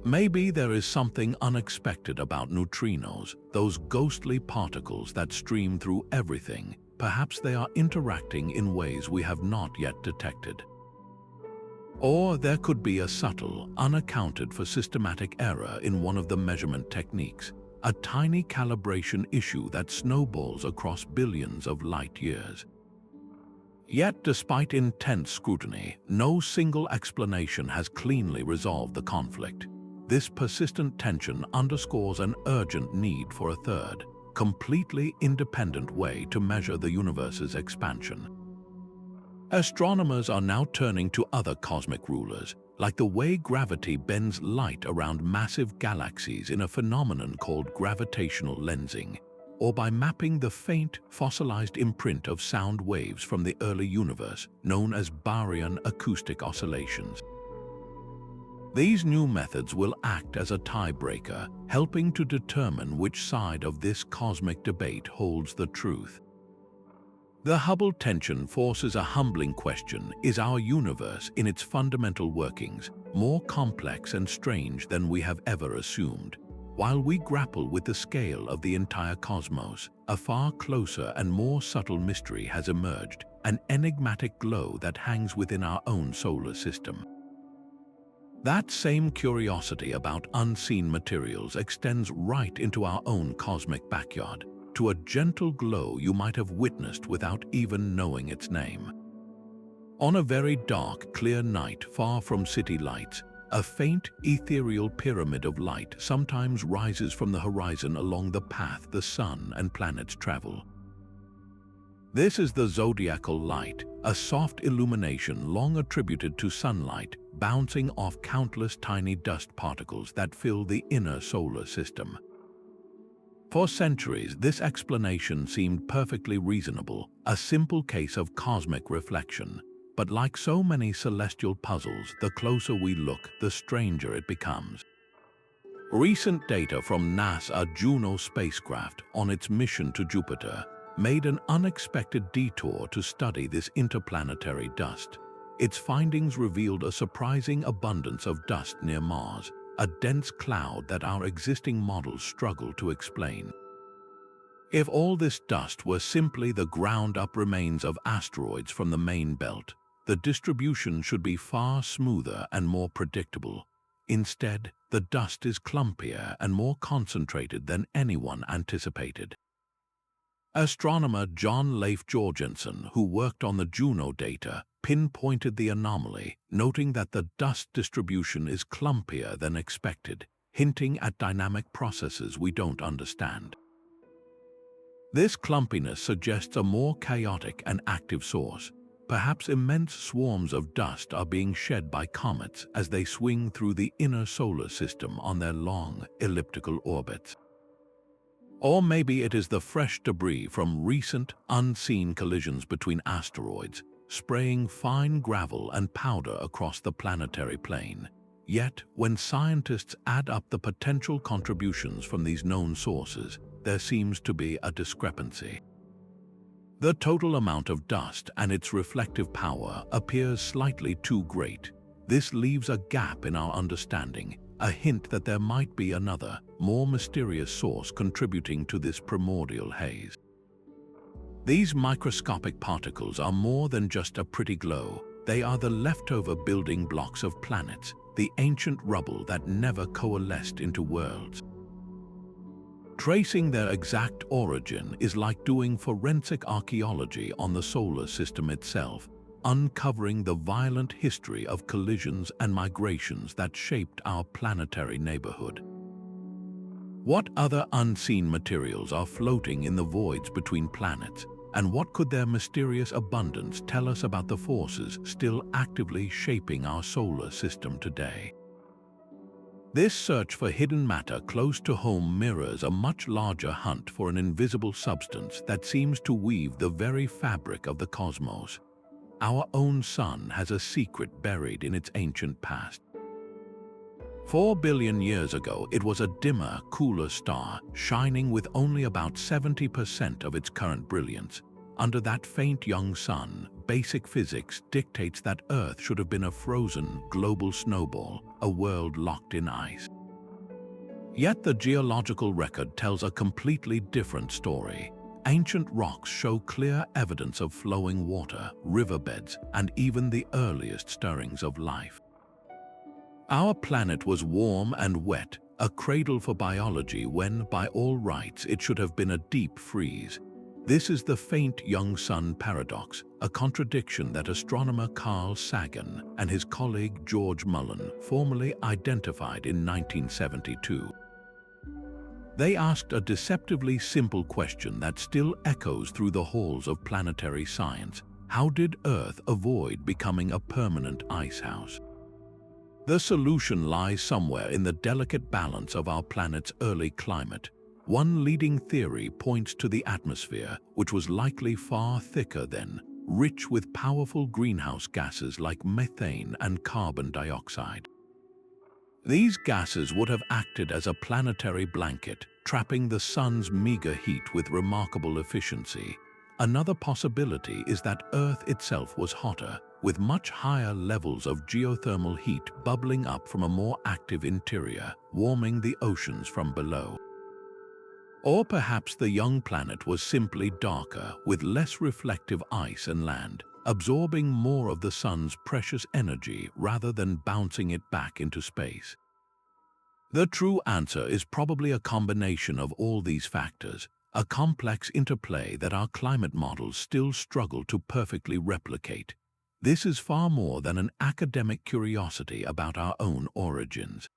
Maybe there is something unexpected about neutrinos, those ghostly particles that stream through everything. Perhaps they are interacting in ways we have not yet detected. Or there could be a subtle, unaccounted for systematic error in one of the measurement techniques, a tiny calibration issue that snowballs across billions of light years. Yet, despite intense scrutiny, no single explanation has cleanly resolved the conflict. This persistent tension underscores an urgent need for a third, completely independent way to measure the universe's expansion. Astronomers are now turning to other cosmic rulers, like the way gravity bends light around massive galaxies in a phenomenon called gravitational lensing, or by mapping the faint, fossilized imprint of sound waves from the early universe, known as baryon acoustic oscillations. These new methods will act as a tiebreaker, helping to determine which side of this cosmic debate holds the truth. The Hubble tension forces a humbling question: is our universe, in its fundamental workings, more complex and strange than we have ever assumed? While we grapple with the scale of the entire cosmos, a far closer and more subtle mystery has emerged, an enigmatic glow that hangs within our own solar system. That same curiosity about unseen materials extends right into our own cosmic backyard, to a gentle glow you might have witnessed without even knowing its name. On a very dark, clear night far from city lights, a faint, ethereal pyramid of light sometimes rises from the horizon along the path the sun and planets travel. This is the Zodiacal light, a soft illumination long attributed to sunlight, bouncing off countless tiny dust particles that fill the inner solar system. For centuries, this explanation seemed perfectly reasonable, a simple case of cosmic reflection. but like so many celestial puzzles, the closer we look, the stranger it becomes. Recent data from NASA Juno spacecraft on its mission to Jupiter made an unexpected detour to study this interplanetary dust. Its findings revealed a surprising abundance of dust near Mars, a dense cloud that our existing models struggle to explain. If all this dust were simply the ground-up remains of asteroids from the main belt, the distribution should be far smoother and more predictable. Instead, the dust is clumpier and more concentrated than anyone anticipated. Astronomer John Leif Jorgensen, who worked on the Juno data, pinpointed the anomaly, noting that the dust distribution is clumpier than expected, hinting at dynamic processes we don't understand. This clumpiness suggests a more chaotic and active source. Perhaps immense swarms of dust are being shed by comets as they swing through the inner solar system on their long, elliptical orbits. Or maybe it is the fresh debris from recent, unseen collisions between asteroids, spraying fine gravel and powder across the planetary plane. Yet, when scientists add up the potential contributions from these known sources, there seems to be a discrepancy. The total amount of dust and its reflective power appears slightly too great. This leaves a gap in our understanding, a hint that there might be another, more mysterious source contributing to this primordial haze. These microscopic particles are more than just a pretty glow. They are the leftover building blocks of planets, the ancient rubble that never coalesced into worlds. Tracing their exact origin is like doing forensic archaeology on the solar system itself, uncovering the violent history of collisions and migrations that shaped our planetary neighborhood. What other unseen materials are floating in the voids between planets, and what could their mysterious abundance tell us about the forces still actively shaping our solar system today? This search for hidden matter close to home mirrors a much larger hunt for an invisible substance that seems to weave the very fabric of the cosmos. Our own sun has a secret buried in its ancient past. 4 billion years ago, it was a dimmer, cooler star, shining with only about 70% of its current brilliance. Under that faint young sun, basic physics dictates that Earth should have been a frozen, global snowball, a world locked in ice. Yet the geological record tells a completely different story. Ancient rocks show clear evidence of flowing water, riverbeds, and even the earliest stirrings of life. Our planet was warm and wet, a cradle for biology when, by all rights, it should have been a deep freeze. This is the faint young sun paradox, a contradiction that astronomer Carl Sagan and his colleague George Mullen formally identified in 1972. They asked a deceptively simple question that still echoes through the halls of planetary science. How did Earth avoid becoming a permanent icehouse? The solution lies somewhere in the delicate balance of our planet's early climate. One leading theory points to the atmosphere, which was likely far thicker then, rich with powerful greenhouse gases like methane and carbon dioxide. These gases would have acted as a planetary blanket, trapping the sun's meager heat with remarkable efficiency. Another possibility is that Earth itself was hotter, with much higher levels of geothermal heat bubbling up from a more active interior, warming the oceans from below. Or perhaps the young planet was simply darker, with less reflective ice and land, absorbing more of the sun's precious energy rather than bouncing it back into space. The true answer is probably a combination of all these factors, a complex interplay that our climate models still struggle to perfectly replicate. This is far more than an academic curiosity about our own origins.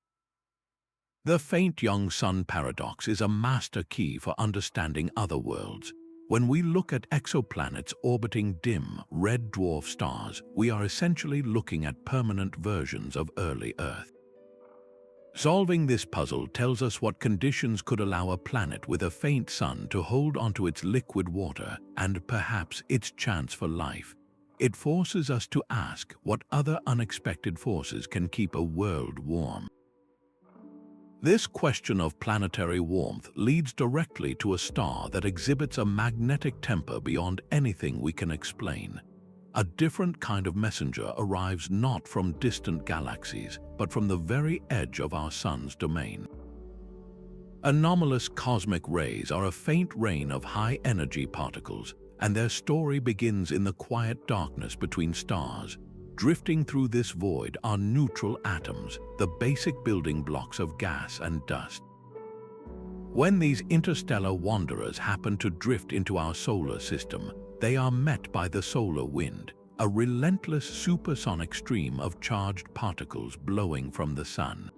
The faint young sun paradox is a master key for understanding other worlds. When we look at exoplanets orbiting dim, red dwarf stars, we are essentially looking at permanent versions of early Earth. Solving this puzzle tells us what conditions could allow a planet with a faint sun to hold onto its liquid water and perhaps its chance for life. It forces us to ask what other unexpected forces can keep a world warm. This question of planetary warmth leads directly to a star that exhibits a magnetic temper beyond anything we can explain. A different kind of messenger arrives not from distant galaxies, but from the very edge of our sun's domain. Anomalous cosmic rays are a faint rain of high-energy particles, and their story begins in the quiet darkness between stars. Drifting through this void are neutral atoms, the basic building blocks of gas and dust. When these interstellar wanderers happen to drift into our solar system, they are met by the solar wind, a relentless supersonic stream of charged particles blowing from the sun.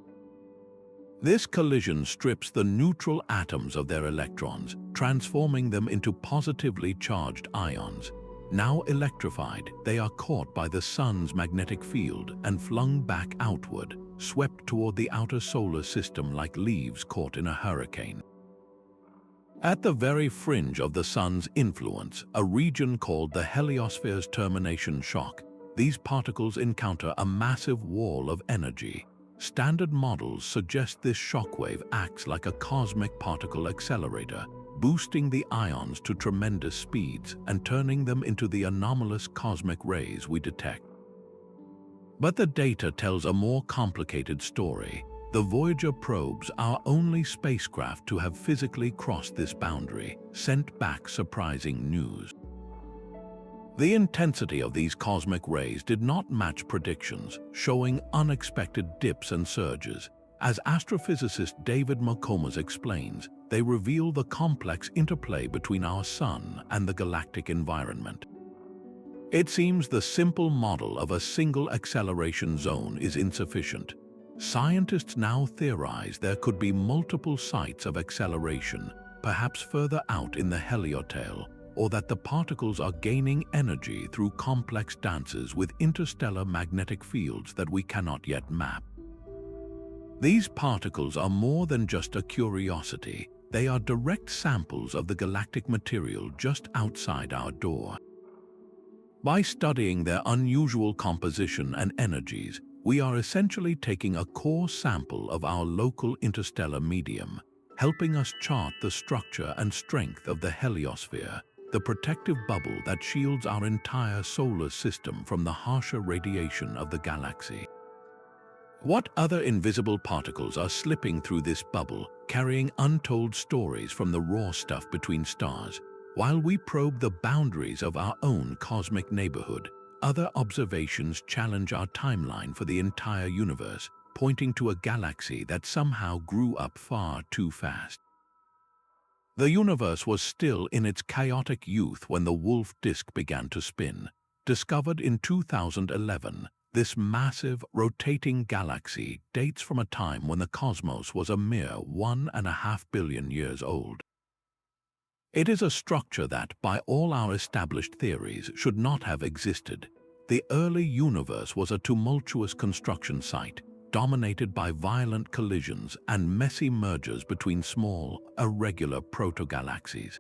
This collision strips the neutral atoms of their electrons, transforming them into positively charged ions. Now electrified, they are caught by the sun's magnetic field and flung back outward, swept toward the outer solar system like leaves caught in a hurricane. At the very fringe of the sun's influence, a region called the heliosphere's termination shock, these particles encounter a massive wall of energy. Standard models suggest this shockwave acts like a cosmic particle accelerator, boosting the ions to tremendous speeds and turning them into the anomalous cosmic rays we detect. But the data tells a more complicated story. The Voyager probes, our only spacecraft to have physically crossed this boundary, sent back surprising news. The intensity of these cosmic rays did not match predictions, showing unexpected dips and surges. As astrophysicist David McComas explains, they reveal the complex interplay between our sun and the galactic environment. It seems the simple model of a single acceleration zone is insufficient. Scientists now theorize there could be multiple sites of acceleration, perhaps further out in the heliotail, or that the particles are gaining energy through complex dances with interstellar magnetic fields that we cannot yet map. These particles are more than just a curiosity. They are direct samples of the galactic material just outside our door. By studying their unusual composition and energies, we are essentially taking a core sample of our local interstellar medium, helping us chart the structure and strength of the heliosphere, the protective bubble that shields our entire solar system from the harsher radiation of the galaxy. What other invisible particles are slipping through this bubble, carrying untold stories from the raw stuff between stars? While we probe the boundaries of our own cosmic neighborhood, other observations challenge our timeline for the entire universe, pointing to a galaxy that somehow grew up far too fast. The universe was still in its chaotic youth when the Wolfe disk began to spin. Discovered in 2011, this massive, rotating galaxy dates from a time when the cosmos was a mere 1.5 billion years old. It is a structure that, by all our established theories, should not have existed. The early universe was a tumultuous construction site, dominated by violent collisions and messy mergers between small, irregular protogalaxies.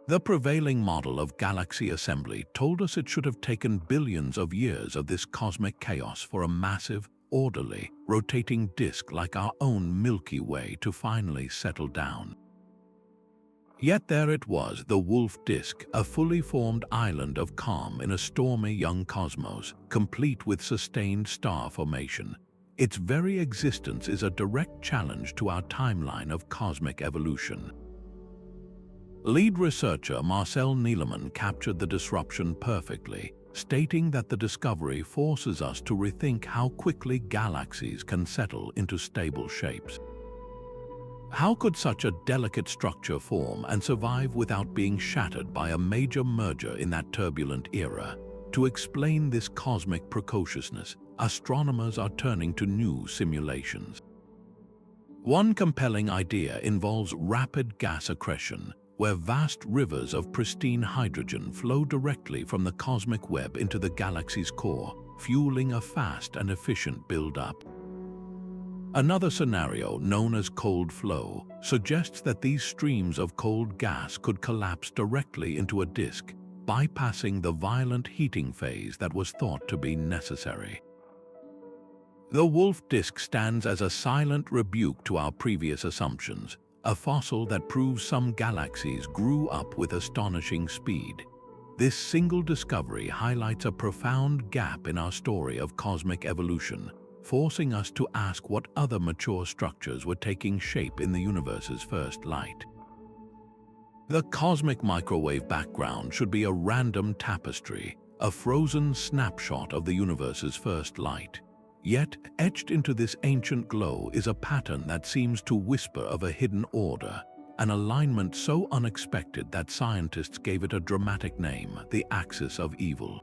The prevailing model of galaxy assembly told us it should have taken billions of years of this cosmic chaos for a massive, orderly, rotating disk like our own Milky Way to finally settle down. Yet there it was, the Wolfe disk, a fully formed island of calm in a stormy young cosmos, complete with sustained star formation. Its very existence is a direct challenge to our timeline of cosmic evolution. Lead researcher Marcel Neeleman captured the disruption perfectly, stating that the discovery forces us to rethink how quickly galaxies can settle into stable shapes. How could such a delicate structure form and survive without being shattered by a major merger in that turbulent era? To explain this cosmic precociousness, astronomers are turning to new simulations. One compelling idea involves rapid gas accretion, where vast rivers of pristine hydrogen flow directly from the cosmic web into the galaxy's core, fueling a fast and efficient build-up. Another scenario, known as cold flow, suggests that these streams of cold gas could collapse directly into a disk, bypassing the violent heating phase that was thought to be necessary. The Wolfe disk stands as a silent rebuke to our previous assumptions, a fossil that proves some galaxies grew up with astonishing speed. This single discovery highlights a profound gap in our story of cosmic evolution, forcing us to ask what other mature structures were taking shape in the universe's first light. The cosmic microwave background should be a random tapestry, a frozen snapshot of the universe's first light. Yet, etched into this ancient glow is a pattern that seems to whisper of a hidden order, an alignment so unexpected that scientists gave it a dramatic name, the axis of evil.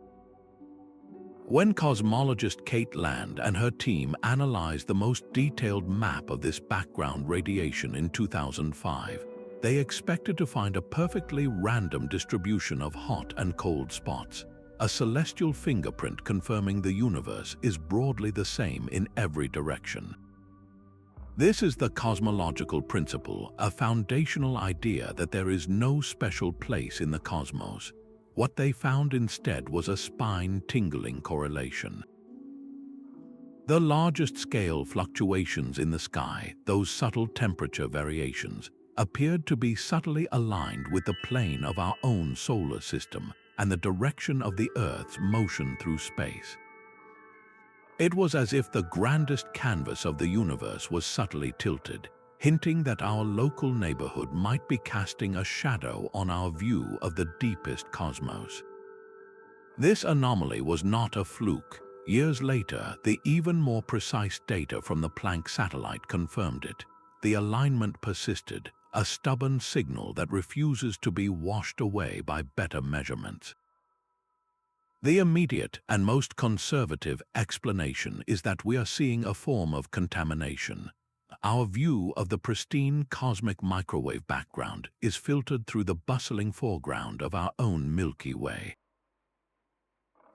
When cosmologist Kate Land and her team analyzed the most detailed map of this background radiation in 2005, they expected to find a perfectly random distribution of hot and cold spots, a celestial fingerprint confirming the universe is broadly the same in every direction. This is the cosmological principle, a foundational idea that there is no special place in the cosmos. What they found instead was a spine-tingling correlation. The largest scale fluctuations in the sky, those subtle temperature variations, appeared to be subtly aligned with the plane of our own solar system and the direction of the Earth's motion through space. It was as if the grandest canvas of the universe was subtly tilted, hinting that our local neighborhood might be casting a shadow on our view of the deepest cosmos. This anomaly was not a fluke. Years later, the even more precise data from the Planck satellite confirmed it. The alignment persisted, a stubborn signal that refuses to be washed away by better measurements. The immediate and most conservative explanation is that we are seeing a form of contamination. Our view of the pristine cosmic microwave background is filtered through the bustling foreground of our own Milky Way.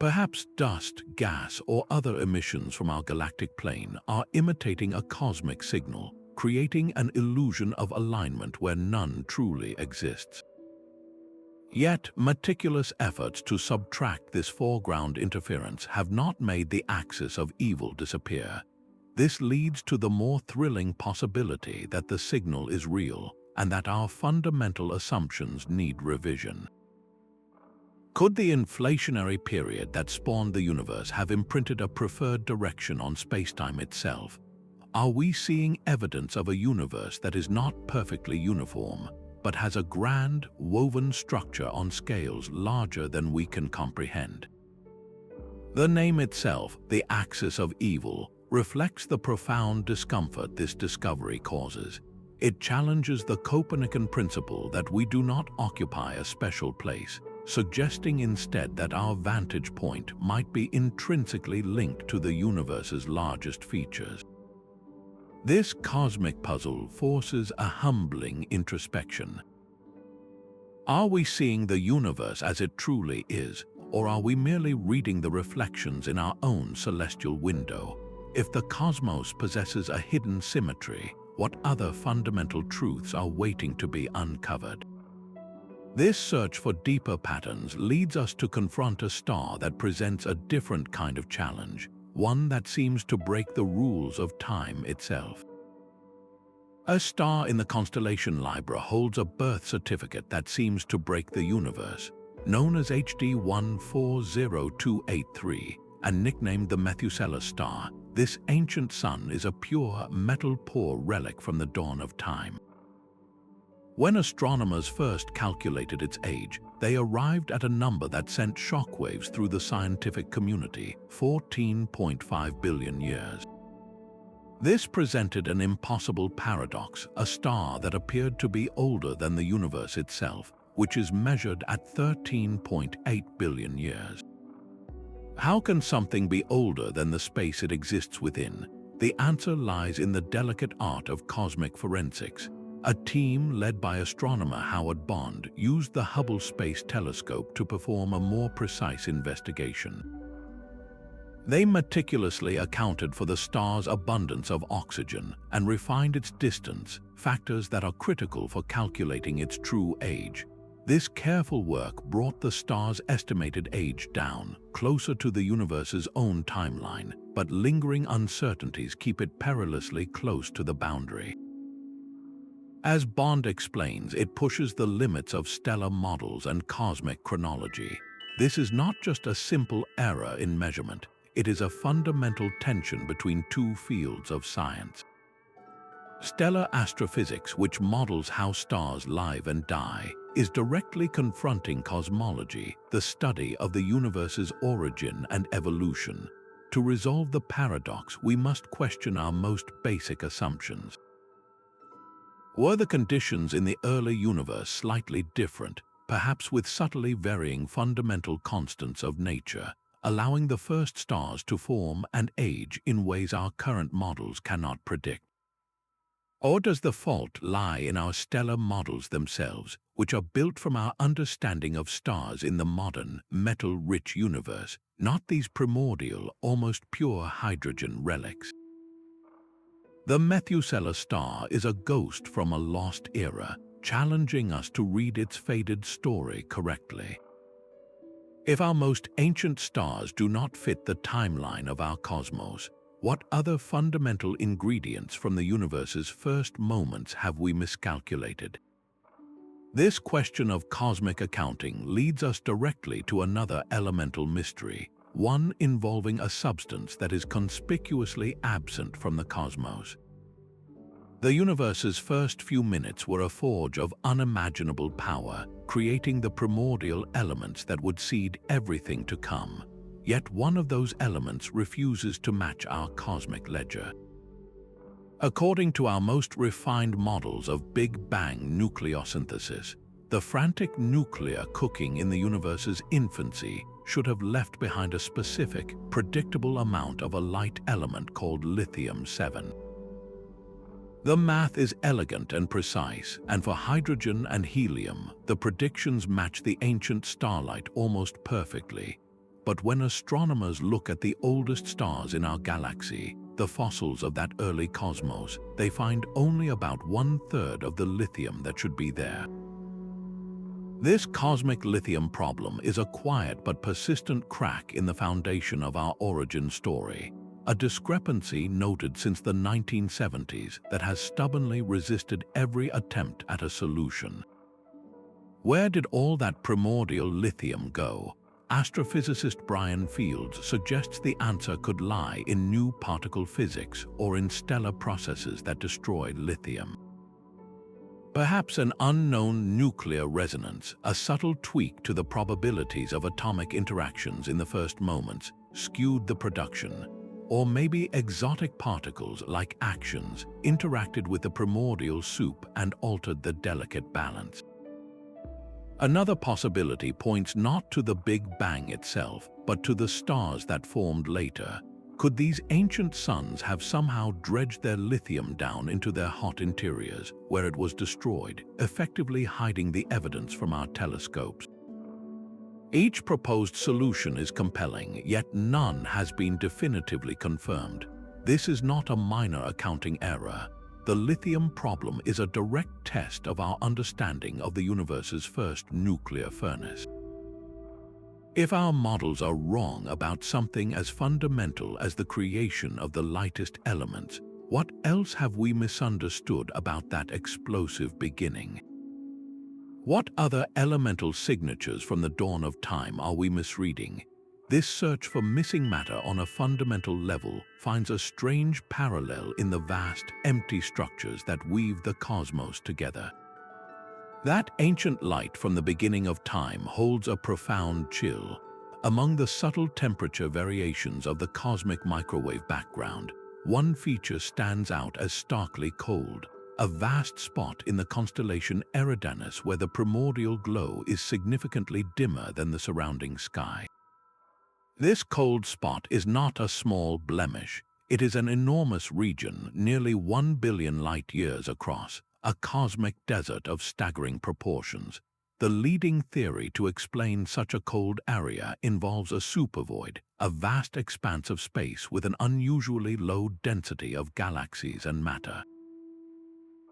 Perhaps dust, gas, or other emissions from our galactic plane are imitating a cosmic signal, creating an illusion of alignment where none truly exists. Yet, meticulous efforts to subtract this foreground interference have not made the axis of evil disappear. This leads to the more thrilling possibility that the signal is real and that our fundamental assumptions need revision. Could the inflationary period that spawned the universe have imprinted a preferred direction on spacetime itself? Are we seeing evidence of a universe that is not perfectly uniform, but has a grand, woven structure on scales larger than we can comprehend? The name itself, the axis of evil, reflects the profound discomfort this discovery causes. It challenges the Copernican principle that we do not occupy a special place, suggesting instead that our vantage point might be intrinsically linked to the universe's largest features. This cosmic puzzle forces a humbling introspection. Are we seeing the universe as it truly is, or are we merely reading the reflections in our own celestial window? If the cosmos possesses a hidden symmetry, what other fundamental truths are waiting to be uncovered? This search for deeper patterns leads us to confront a star that presents a different kind of challenge, one that seems to break the rules of time itself. A star in the constellation Libra holds a birth certificate that seems to break the universe. Known as HD 140283 and nicknamed the Methuselah star, this ancient sun is a pure, metal-poor relic from the dawn of time. When astronomers first calculated its age, they arrived at a number that sent shockwaves through the scientific community: 14.5 billion years. This presented an impossible paradox, a star that appeared to be older than the universe itself, which is measured at 13.8 billion years. How can something be older than the space it exists within? The answer lies in the delicate art of cosmic forensics. A team led by astronomer Howard Bond used the Hubble Space Telescope to perform a more precise investigation. They meticulously accounted for the star's abundance of oxygen and refined its distance, factors that are critical for calculating its true age. This careful work brought the star's estimated age down, closer to the universe's own timeline, but lingering uncertainties keep it perilously close to the boundary. As Bond explains, it pushes the limits of stellar models and cosmic chronology. This is not just a simple error in measurement, it is a fundamental tension between two fields of science. Stellar astrophysics, which models how stars live and die, is directly confronting cosmology, the study of the universe's origin and evolution. To resolve the paradox, we must question our most basic assumptions. Were the conditions in the early universe slightly different, perhaps with subtly varying fundamental constants of nature, allowing the first stars to form and age in ways our current models cannot predict? Or does the fault lie in our stellar models themselves, which are built from our understanding of stars in the modern, metal-rich universe, not these primordial, almost pure hydrogen relics? The Methuselah star is a ghost from a lost era, challenging us to read its faded story correctly. If our most ancient stars do not fit the timeline of our cosmos, what other fundamental ingredients from the universe's first moments have we miscalculated? This question of cosmic accounting leads us directly to another elemental mystery, one involving a substance that is conspicuously absent from the cosmos. The universe's first few minutes were a forge of unimaginable power, creating the primordial elements that would seed everything to come. Yet one of those elements refuses to match our cosmic ledger. According to our most refined models of Big Bang nucleosynthesis, the frantic nuclear cooking in the universe's infancy should have left behind a specific, predictable amount of a light element called lithium-7. The math is elegant and precise, and for hydrogen and helium, the predictions match the ancient starlight almost perfectly. But when astronomers look at the oldest stars in our galaxy, the fossils of that early cosmos, they find only about 1/3 of the lithium that should be there. This cosmic lithium problem is a quiet but persistent crack in the foundation of our origin story, a discrepancy noted since the 1970s that has stubbornly resisted every attempt at a solution. Where did all that primordial lithium go? Astrophysicist Brian Fields suggests the answer could lie in new particle physics or in stellar processes that destroyed lithium. Perhaps an unknown nuclear resonance, a subtle tweak to the probabilities of atomic interactions in the first moments, skewed the production. Or maybe exotic particles like actions interacted with the primordial soup and altered the delicate balance. Another possibility points not to the Big Bang itself, but to the stars that formed later. Could these ancient suns have somehow dredged their lithium down into their hot interiors, where it was destroyed, effectively hiding the evidence from our telescopes? Each proposed solution is compelling, yet none has been definitively confirmed. This is not a minor accounting error. The lithium problem is a direct test of our understanding of the universe's first nuclear furnace. If our models are wrong about something as fundamental as the creation of the lightest elements, what else have we misunderstood about that explosive beginning? What other elemental signatures from the dawn of time are we misreading? This search for missing matter on a fundamental level finds a strange parallel in the vast, empty structures that weave the cosmos together. That ancient light from the beginning of time holds a profound chill. Among the subtle temperature variations of the cosmic microwave background, one feature stands out as starkly cold, a vast spot in the constellation Eridanus where the primordial glow is significantly dimmer than the surrounding sky. This cold spot is not a small blemish. It is an enormous region, nearly 1 billion light-years across, a cosmic desert of staggering proportions. The leading theory to explain such a cold area involves a supervoid, a vast expanse of space with an unusually low density of galaxies and matter.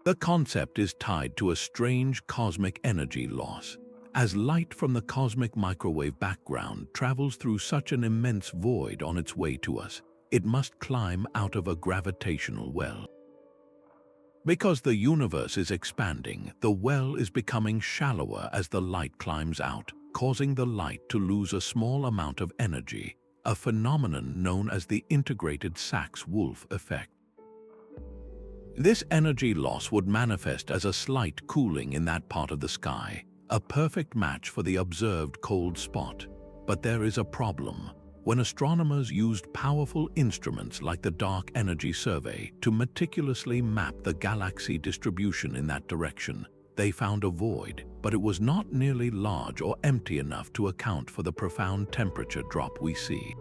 The concept is tied to a strange cosmic energy loss. As light from the cosmic microwave background travels through such an immense void on its way to us, it must climb out of a gravitational well. Because the universe is expanding, the well is becoming shallower as the light climbs out, causing the light to lose a small amount of energy, a phenomenon known as the integrated Sachs-Wolfe effect. This energy loss would manifest as a slight cooling in that part of the sky, a perfect match for the observed cold spot. But there is a problem. When astronomers used powerful instruments like the Dark Energy Survey to meticulously map the galaxy distribution in that direction, they found a void, but it was not nearly large or empty enough to account for the profound temperature drop we see.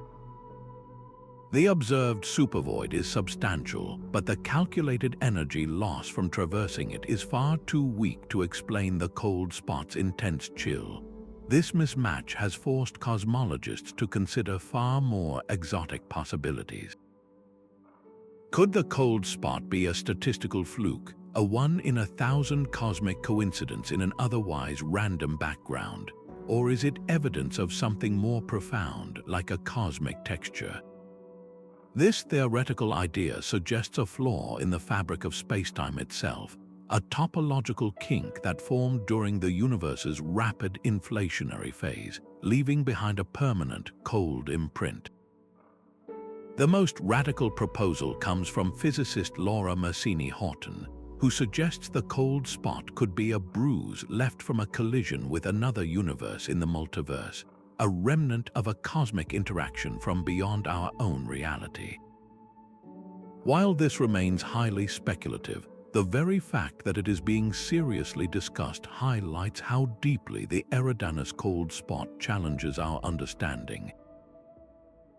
The observed supervoid is substantial, but the calculated energy loss from traversing it is far too weak to explain the cold spot's intense chill. This mismatch has forced cosmologists to consider far more exotic possibilities. Could the cold spot be a statistical fluke, a 1 in 1,000 cosmic coincidence in an otherwise random background? Or is it evidence of something more profound, like a cosmic texture? This theoretical idea suggests a flaw in the fabric of spacetime itself, a topological kink that formed during the universe's rapid inflationary phase, leaving behind a permanent, cold imprint. The most radical proposal comes from physicist Laura Mersini-Houghton, who suggests the cold spot could be a bruise left from a collision with another universe in the multiverse, a remnant of a cosmic interaction from beyond our own reality. While this remains highly speculative, the very fact that it is being seriously discussed highlights how deeply the Eridanus cold spot challenges our understanding.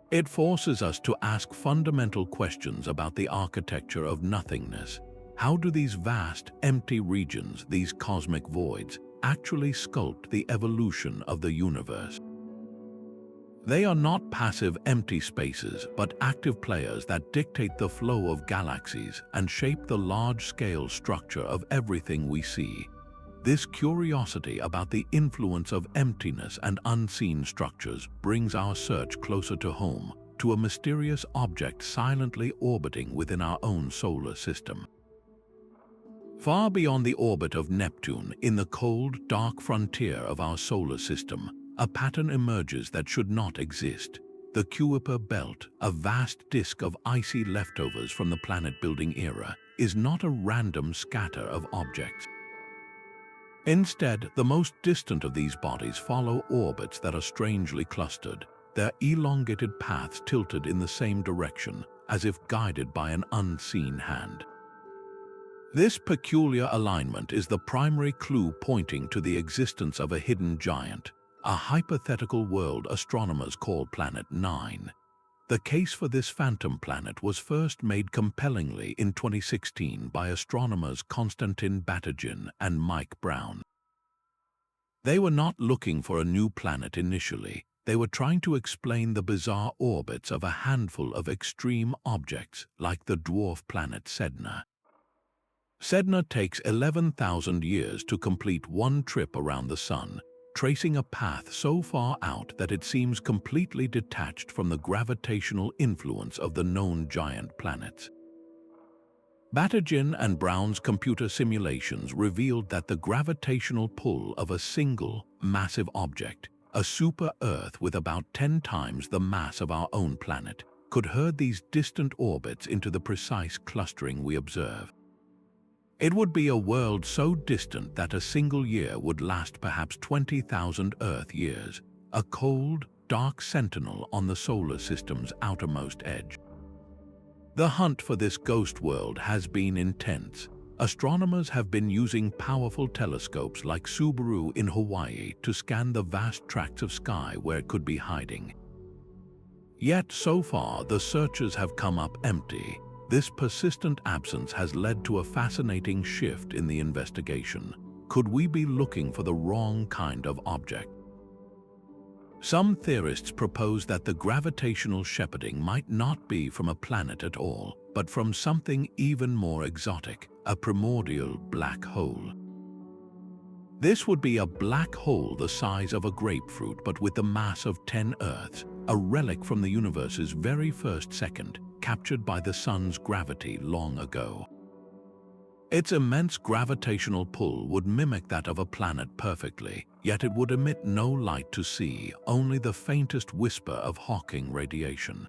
It forces us to ask fundamental questions about the architecture of nothingness. How do these vast, empty regions, these cosmic voids, actually sculpt the evolution of the universe? They are not passive empty spaces, but active players that dictate the flow of galaxies and shape the large-scale structure of everything we see. This curiosity about the influence of emptiness and unseen structures brings our search closer to home, to a mysterious object silently orbiting within our own solar system. Far beyond the orbit of Neptune, in the cold, dark frontier of our solar system, a pattern emerges that should not exist. The Kuiper Belt, a vast disk of icy leftovers from the planet-building era, is not a random scatter of objects. Instead, the most distant of these bodies follow orbits that are strangely clustered, their elongated paths tilted in the same direction, as if guided by an unseen hand. This peculiar alignment is the primary clue pointing to the existence of a hidden giant, a hypothetical world astronomers call Planet 9. The case for this phantom planet was first made compellingly in 2016 by astronomers Konstantin Batygin and Mike Brown. They were not looking for a new planet initially. They were trying to explain the bizarre orbits of a handful of extreme objects like the dwarf planet Sedna. Sedna takes 11,000 years to complete one trip around the Sun, tracing a path so far out that it seems completely detached from the gravitational influence of the known giant planets. Batygin and Brown's computer simulations revealed that the gravitational pull of a single, massive object, a super-Earth with about 10 times the mass of our own planet, could herd these distant orbits into the precise clustering we observe. It would be a world so distant that a single year would last perhaps 20,000 Earth years, a cold, dark sentinel on the solar system's outermost edge. The hunt for this ghost world has been intense. Astronomers have been using powerful telescopes like Subaru in Hawaii to scan the vast tracts of sky where it could be hiding. Yet so far, the searchers have come up empty. This persistent absence has led to a fascinating shift in the investigation. Could we be looking for the wrong kind of object? Some theorists propose that the gravitational shepherding might not be from a planet at all, but from something even more exotic, a primordial black hole. This would be a black hole the size of a grapefruit but with the mass of 10 Earths, a relic from the universe's very first second, captured by the Sun's gravity long ago. Its immense gravitational pull would mimic that of a planet perfectly, yet it would emit no light to see, only the faintest whisper of Hawking radiation.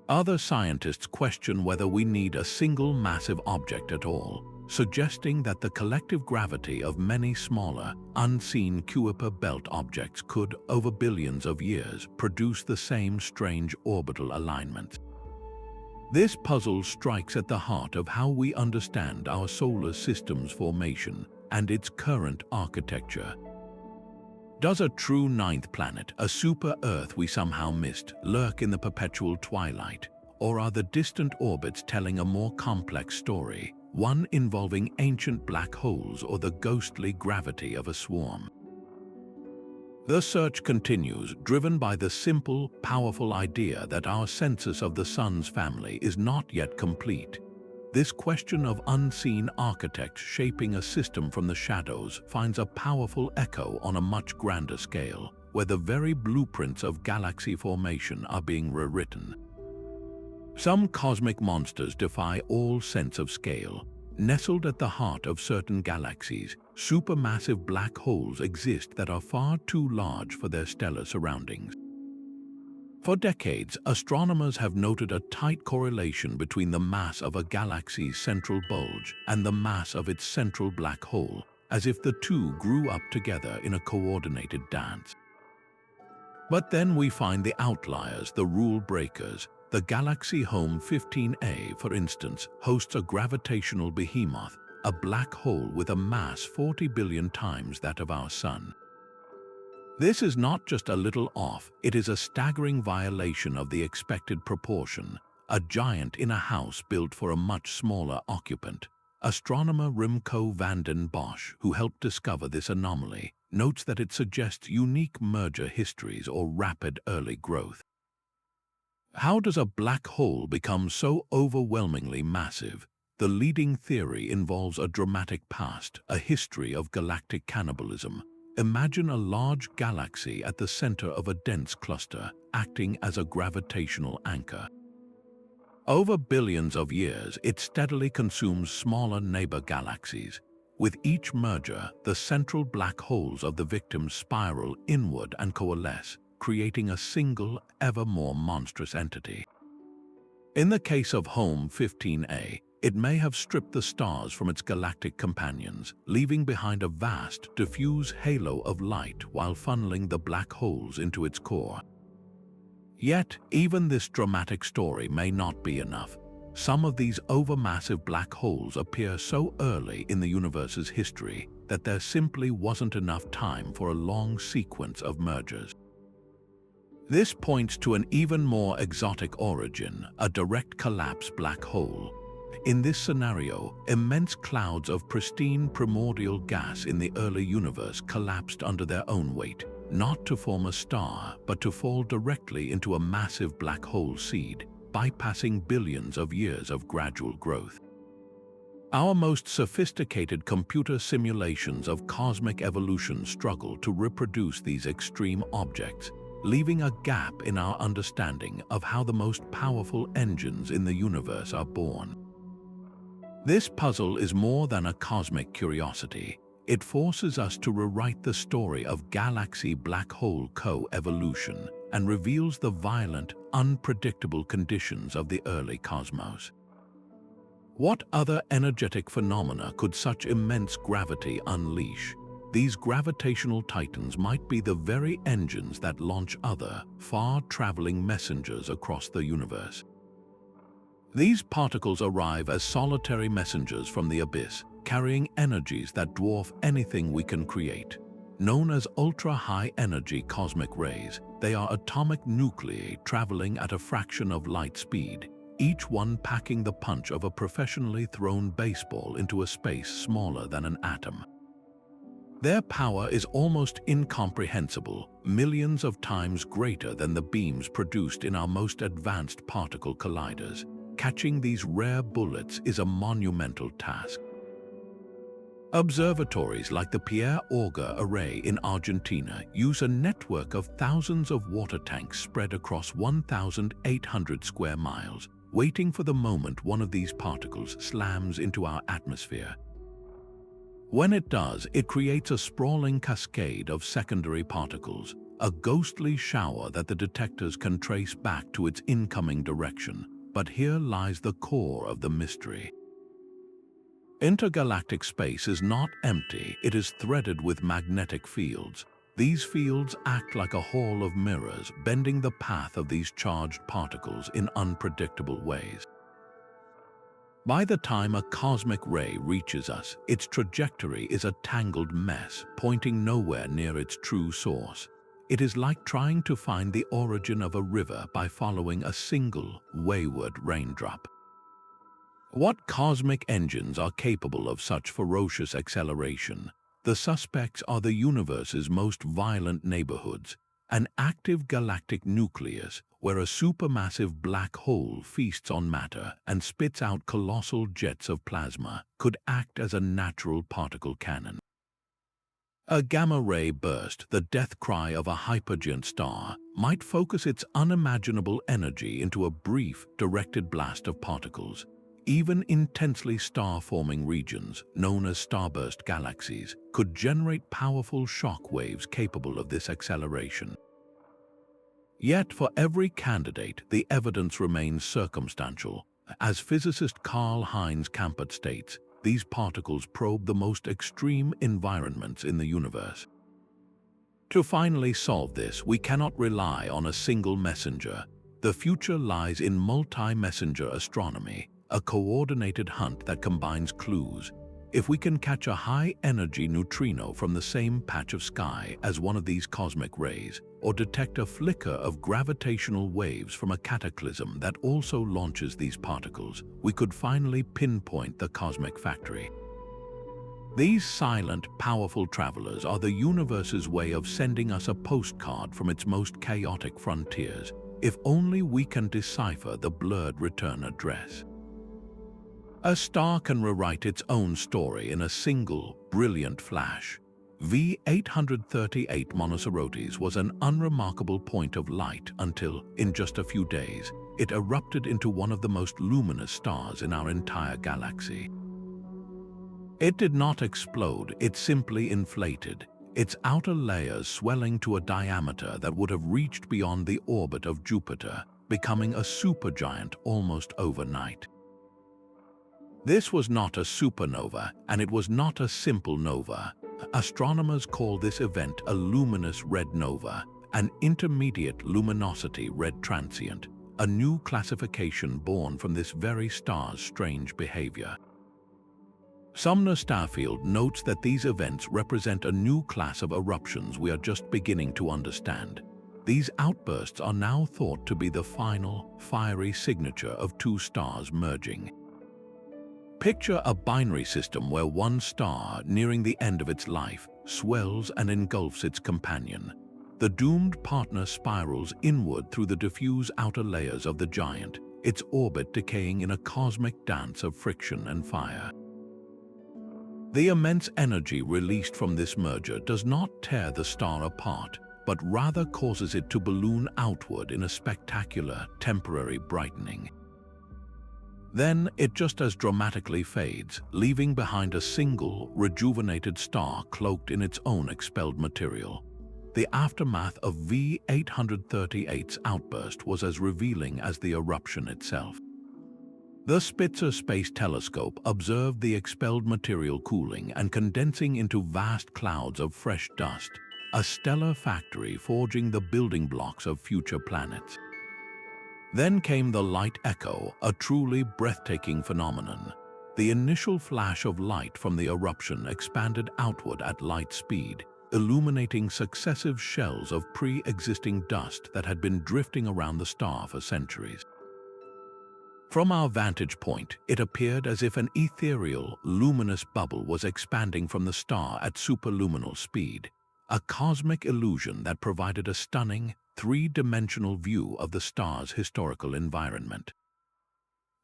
Other scientists question whether we need a single massive object at all, suggesting that the collective gravity of many smaller, unseen Kuiper belt objects could, over billions of years, produce the same strange orbital alignments. This puzzle strikes at the heart of how we understand our solar system's formation and its current architecture. Does a true ninth planet, a super-Earth we somehow missed, lurk in the perpetual twilight? Or are the distant orbits telling a more complex story, one involving ancient black holes or the ghostly gravity of a swarm? The search continues, driven by the simple, powerful idea that our census of the Sun's family is not yet complete. This question of unseen architects shaping a system from the shadows finds a powerful echo on a much grander scale, where the very blueprints of galaxy formation are being rewritten. Some cosmic monsters defy all sense of scale. Nestled at the heart of certain galaxies, supermassive black holes exist that are far too large for their stellar surroundings. For decades, astronomers have noted a tight correlation between the mass of a galaxy's central bulge and the mass of its central black hole, as if the two grew up together in a coordinated dance. But then we find the outliers, the rule breakers. The galaxy home 15A, for instance, hosts a gravitational behemoth, a black hole with a mass 40 billion times that of our Sun. This is not just a little off, it is a staggering violation of the expected proportion, a giant in a house built for a much smaller occupant. Astronomer Remco van den Bosch, who helped discover this anomaly, notes that it suggests unique merger histories or rapid early growth. How does a black hole become so overwhelmingly massive? The leading theory involves a dramatic past, a history of galactic cannibalism. Imagine a large galaxy at the center of a dense cluster, acting as a gravitational anchor. Over billions of years, it steadily consumes smaller neighbor galaxies. With each merger, the central black holes of the victims spiral inward and coalesce, creating a single, ever more monstrous entity. In the case of Home 15A, it may have stripped the stars from its galactic companions, leaving behind a vast, diffuse halo of light while funneling the black holes into its core. Yet, even this dramatic story may not be enough. Some of these overmassive black holes appear so early in the universe's history that there simply wasn't enough time for a long sequence of mergers. This points to an even more exotic origin, a direct collapse black hole. In this scenario, immense clouds of pristine primordial gas in the early universe collapsed under their own weight, not to form a star, but to fall directly into a massive black hole seed, bypassing billions of years of gradual growth. Our most sophisticated computer simulations of cosmic evolution struggle to reproduce these extreme objects, leaving a gap in our understanding of how the most powerful engines in the universe are born. This puzzle is more than a cosmic curiosity. It forces us to rewrite the story of galaxy black hole co-evolution and reveals the violent, unpredictable conditions of the early cosmos. What other energetic phenomena could such immense gravity unleash? These gravitational titans might be the very engines that launch other, far-traveling messengers across the universe. These particles arrive as solitary messengers from the abyss, carrying energies that dwarf anything we can create. Known as ultra-high energy cosmic rays, they are atomic nuclei traveling at a fraction of light speed, each one packing the punch of a professionally thrown baseball into a space smaller than an atom. Their power is almost incomprehensible, millions of times greater than the beams produced in our most advanced particle colliders. Catching these rare bullets is a monumental task. Observatories like the Pierre Auger Array in Argentina use a network of thousands of water tanks spread across 1,800 square miles, waiting for the moment one of these particles slams into our atmosphere. When it does, it creates a sprawling cascade of secondary particles, a ghostly shower that the detectors can trace back to its incoming direction. But here lies the core of the mystery. Intergalactic space is not empty, it is threaded with magnetic fields. These fields act like a hall of mirrors, bending the path of these charged particles in unpredictable ways. By the time a cosmic ray reaches us, its trajectory is a tangled mess, pointing nowhere near its true source. It is like trying to find the origin of a river by following a single, wayward raindrop. What cosmic engines are capable of such ferocious acceleration? The suspects are the universe's most violent neighborhoods, an active galactic nucleus where a supermassive black hole feasts on matter and spits out colossal jets of plasma, could act as a natural particle cannon. A gamma-ray burst, the death cry of a hypergiant star, might focus its unimaginable energy into a brief, directed blast of particles. Even intensely star-forming regions, known as starburst galaxies, could generate powerful shock waves capable of this acceleration. Yet for every candidate, the evidence remains circumstantial. As physicist Karl-Heinz Kampert states, these particles probe the most extreme environments in the universe. To finally solve this, we cannot rely on a single messenger. The future lies in multi-messenger astronomy, a coordinated hunt that combines clues. If we can catch a high-energy neutrino from the same patch of sky as one of these cosmic rays, or detect a flicker of gravitational waves from a cataclysm that also launches these particles, we could finally pinpoint the cosmic factory. These silent, powerful travelers are the universe's way of sending us a postcard from its most chaotic frontiers, if only we can decipher the blurred return address. A star can rewrite its own story in a single, brilliant flash. V838 Monocerotis was an unremarkable point of light until, in just a few days, it erupted into one of the most luminous stars in our entire galaxy. It did not explode, it simply inflated, its outer layers swelling to a diameter that would have reached beyond the orbit of Jupiter, becoming a supergiant almost overnight. This was not a supernova, and it was not a simple nova. Astronomers call this event a luminous red nova, an intermediate luminosity red transient, a new classification born from this very star's strange behavior. Sumner Starfield notes that these events represent a new class of eruptions we are just beginning to understand. These outbursts are now thought to be the final, fiery signature of two stars merging. Picture a binary system where one star, nearing the end of its life, swells and engulfs its companion. The doomed partner spirals inward through the diffuse outer layers of the giant, its orbit decaying in a cosmic dance of friction and fire. The immense energy released from this merger does not tear the star apart, but rather causes it to balloon outward in a spectacular, temporary brightening. Then it just as dramatically fades, leaving behind a single, rejuvenated star cloaked in its own expelled material. The aftermath of V838's outburst was as revealing as the eruption itself. The Spitzer Space Telescope observed the expelled material cooling and condensing into vast clouds of fresh dust, a stellar factory forging the building blocks of future planets. Then came the light echo, a truly breathtaking phenomenon. The initial flash of light from the eruption expanded outward at light speed, illuminating successive shells of pre-existing dust that had been drifting around the star for centuries. From our vantage point, it appeared as if an ethereal, luminous bubble was expanding from the star at superluminal speed, a cosmic illusion that provided a stunning, three-dimensional view of the star's historical environment.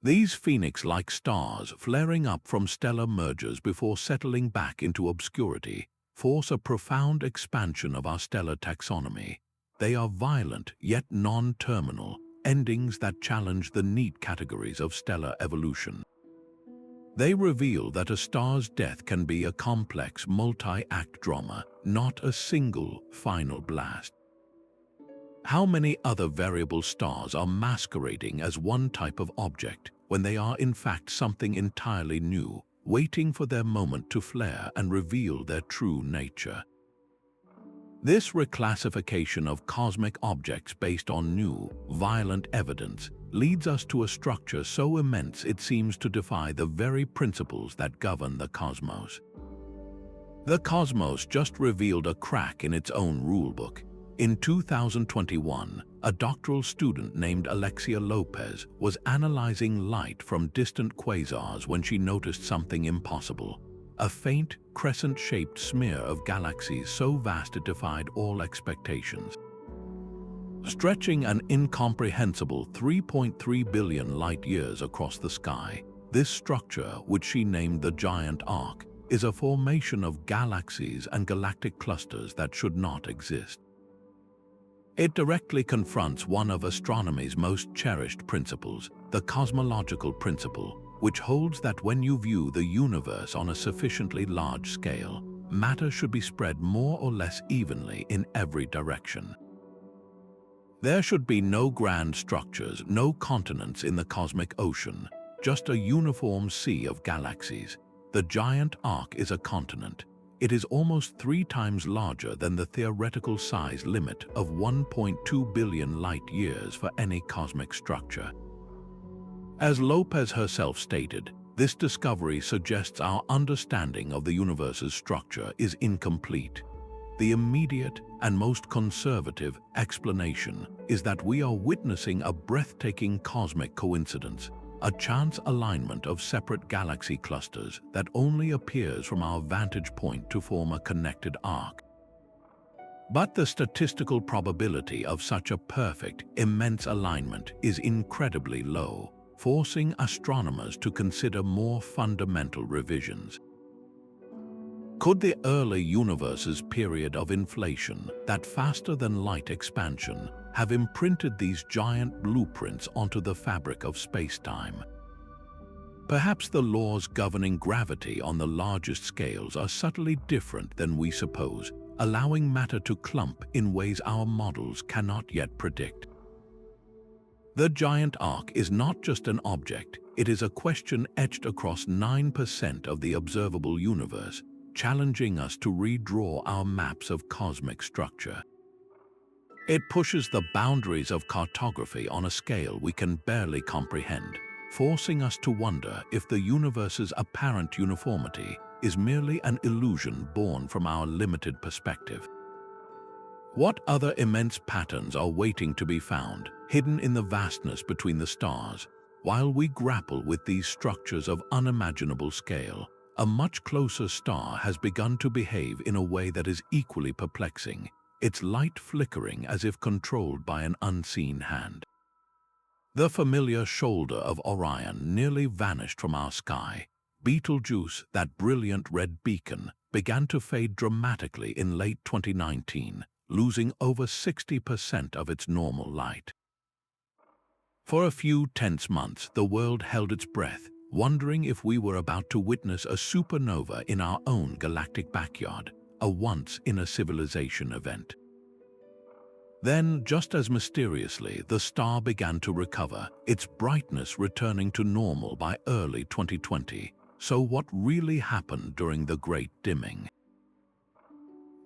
These phoenix-like stars, flaring up from stellar mergers before settling back into obscurity, force a profound expansion of our stellar taxonomy. They are violent yet non-terminal, endings that challenge the neat categories of stellar evolution. They reveal that a star's death can be a complex, multi-act drama, not a single, final blast. How many other variable stars are masquerading as one type of object when they are in fact something entirely new, waiting for their moment to flare and reveal their true nature? This reclassification of cosmic objects based on new, violent evidence leads us to a structure so immense it seems to defy the very principles that govern the cosmos. The cosmos just revealed a crack in its own rulebook. In 2021, a doctoral student named Alexia Lopez was analyzing light from distant quasars when she noticed something impossible: a faint, crescent-shaped smear of galaxies so vast it defied all expectations. Stretching an incomprehensible 3.3 billion light-years across the sky, this structure, which she named the Giant Arc, is a formation of galaxies and galactic clusters that should not exist. It directly confronts one of astronomy's most cherished principles, the cosmological principle, which holds that when you view the universe on a sufficiently large scale, matter should be spread more or less evenly in every direction. There should be no grand structures, no continents in the cosmic ocean, just a uniform sea of galaxies. The Giant Arc is a continent. It is almost 3 times larger than the theoretical size limit of 1.2 billion light-years for any cosmic structure. As Lopez herself stated, this discovery suggests our understanding of the universe's structure is incomplete. The immediate and most conservative explanation is that we are witnessing a breathtaking cosmic coincidence, a chance alignment of separate galaxy clusters that only appears from our vantage point to form a connected arc. But the statistical probability of such a perfect, immense alignment is incredibly low, forcing astronomers to consider more fundamental revisions. Could the early universe's period of inflation, that faster-than-light expansion, have imprinted these giant blueprints onto the fabric of space-time? Perhaps the laws governing gravity on the largest scales are subtly different than we suppose, allowing matter to clump in ways our models cannot yet predict. The Giant Arc is not just an object, it is a question etched across 9% of the observable universe, challenging us to redraw our maps of cosmic structure. It pushes the boundaries of cartography on a scale we can barely comprehend, forcing us to wonder if the universe's apparent uniformity is merely an illusion born from our limited perspective. What other immense patterns are waiting to be found, hidden in the vastness between the stars? While we grapple with these structures of unimaginable scale, a much closer star has begun to behave in a way that is equally perplexing, its light flickering as if controlled by an unseen hand. The familiar shoulder of Orion nearly vanished from our sky. Betelgeuse, that brilliant red beacon, began to fade dramatically in late 2019, losing over 60% of its normal light. For a few tense months, the world held its breath, wondering if we were about to witness a supernova in our own galactic backyard, a once-in-a-civilization event. Then, just as mysteriously, the star began to recover, its brightness returning to normal by early 2020. So what really happened during the Great Dimming?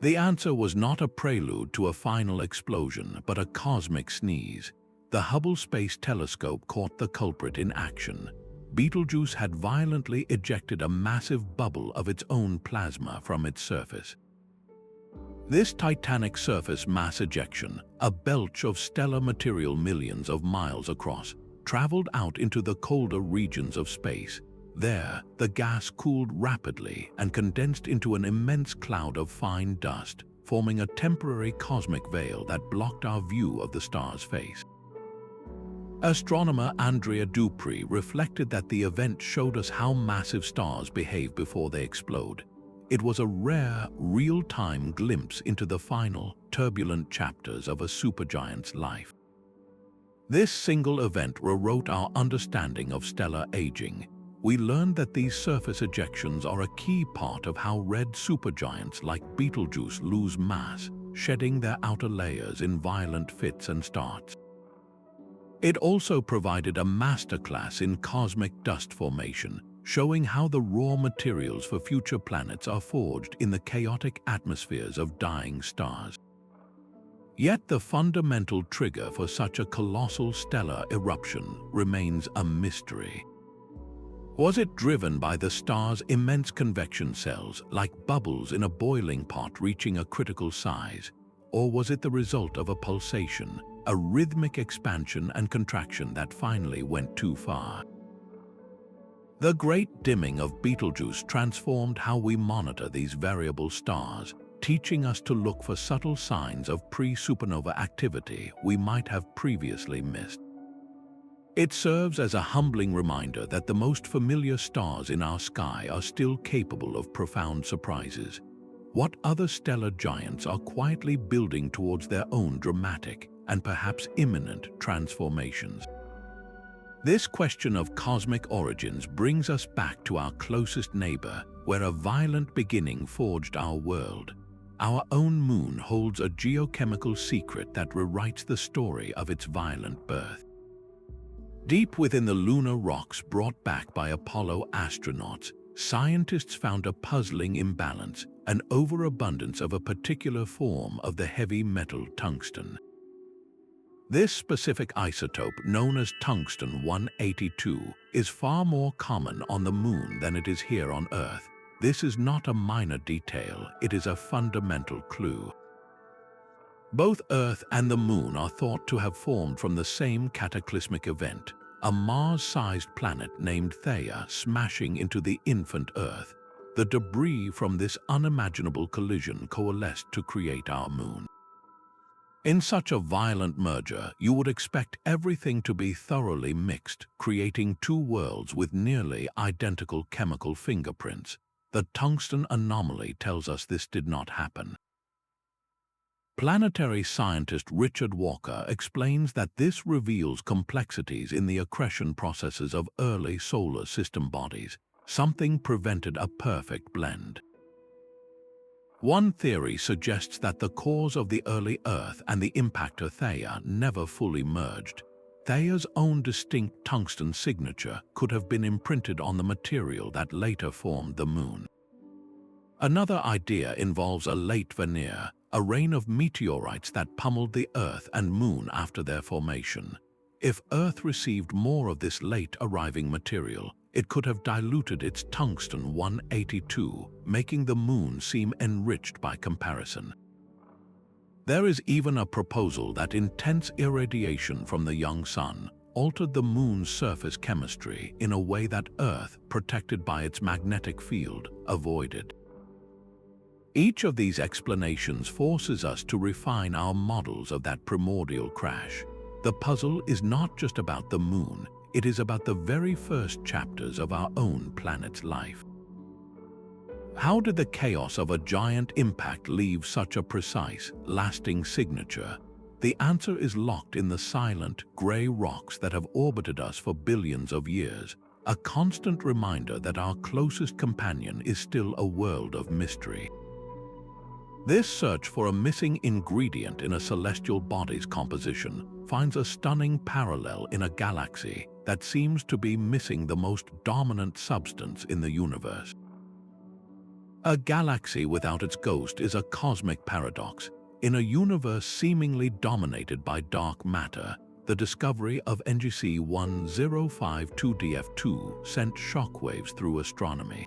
The answer was not a prelude to a final explosion, but a cosmic sneeze. The Hubble Space Telescope caught the culprit in action. Betelgeuse had violently ejected a massive bubble of its own plasma from its surface. This titanic surface mass ejection, a belch of stellar material millions of miles across, traveled out into the colder regions of space. There, the gas cooled rapidly and condensed into an immense cloud of fine dust, forming a temporary cosmic veil that blocked our view of the star's face. Astronomer Andrea Dupree reflected that the event showed us how massive stars behave before they explode. It was a rare, real-time glimpse into the final, turbulent chapters of a supergiant's life. This single event rewrote our understanding of stellar aging. We learned that these surface ejections are a key part of how red supergiants like Betelgeuse lose mass, shedding their outer layers in violent fits and starts. It also provided a masterclass in cosmic dust formation, showing how the raw materials for future planets are forged in the chaotic atmospheres of dying stars. Yet the fundamental trigger for such a colossal stellar eruption remains a mystery. Was it driven by the star's immense convection cells, like bubbles in a boiling pot reaching a critical size? Or was it the result of a pulsation, a rhythmic expansion and contraction that finally went too far? The Great Dimming of Betelgeuse transformed how we monitor these variable stars, teaching us to look for subtle signs of pre-supernova activity we might have previously missed. It serves as a humbling reminder that the most familiar stars in our sky are still capable of profound surprises. What other stellar giants are quietly building towards their own dramatic and perhaps imminent transformations? This question of cosmic origins brings us back to our closest neighbor, where a violent beginning forged our world. Our own moon holds a geochemical secret that rewrites the story of its violent birth. Deep within the lunar rocks brought back by Apollo astronauts, scientists found a puzzling imbalance, an overabundance of a particular form of the heavy metal tungsten. This specific isotope, known as tungsten-182, is far more common on the moon than it is here on Earth. This is not a minor detail, it is a fundamental clue. Both Earth and the moon are thought to have formed from the same cataclysmic event, a Mars-sized planet named Theia smashing into the infant Earth. The debris from this unimaginable collision coalesced to create our moon. In such a violent merger, you would expect everything to be thoroughly mixed, creating two worlds with nearly identical chemical fingerprints. The tungsten anomaly tells us this did not happen. Planetary scientist Richard Walker explains that this reveals complexities in the accretion processes of early solar system bodies. Something prevented a perfect blend. One theory suggests that the cores of the early Earth and the impactor Theia never fully merged. Theia's own distinct tungsten signature could have been imprinted on the material that later formed the moon. Another idea involves a late veneer, a rain of meteorites that pummeled the Earth and moon after their formation. If Earth received more of this late-arriving material, it could have diluted its tungsten-182, making the moon seem enriched by comparison. There is even a proposal that intense irradiation from the young sun altered the moon's surface chemistry in a way that Earth, protected by its magnetic field, avoided. Each of these explanations forces us to refine our models of that primordial crash. The puzzle is not just about the moon, it is about the very first chapters of our own planet's life. How did the chaos of a giant impact leave such a precise, lasting signature? The answer is locked in the silent, gray rocks that have orbited us for billions of years, a constant reminder that our closest companion is still a world of mystery. This search for a missing ingredient in a celestial body's composition finds a stunning parallel in a galaxy that seems to be missing the most dominant substance in the universe. A galaxy without its ghost is a cosmic paradox. In a universe seemingly dominated by dark matter, the discovery of NGC 1052DF2 sent shockwaves through astronomy.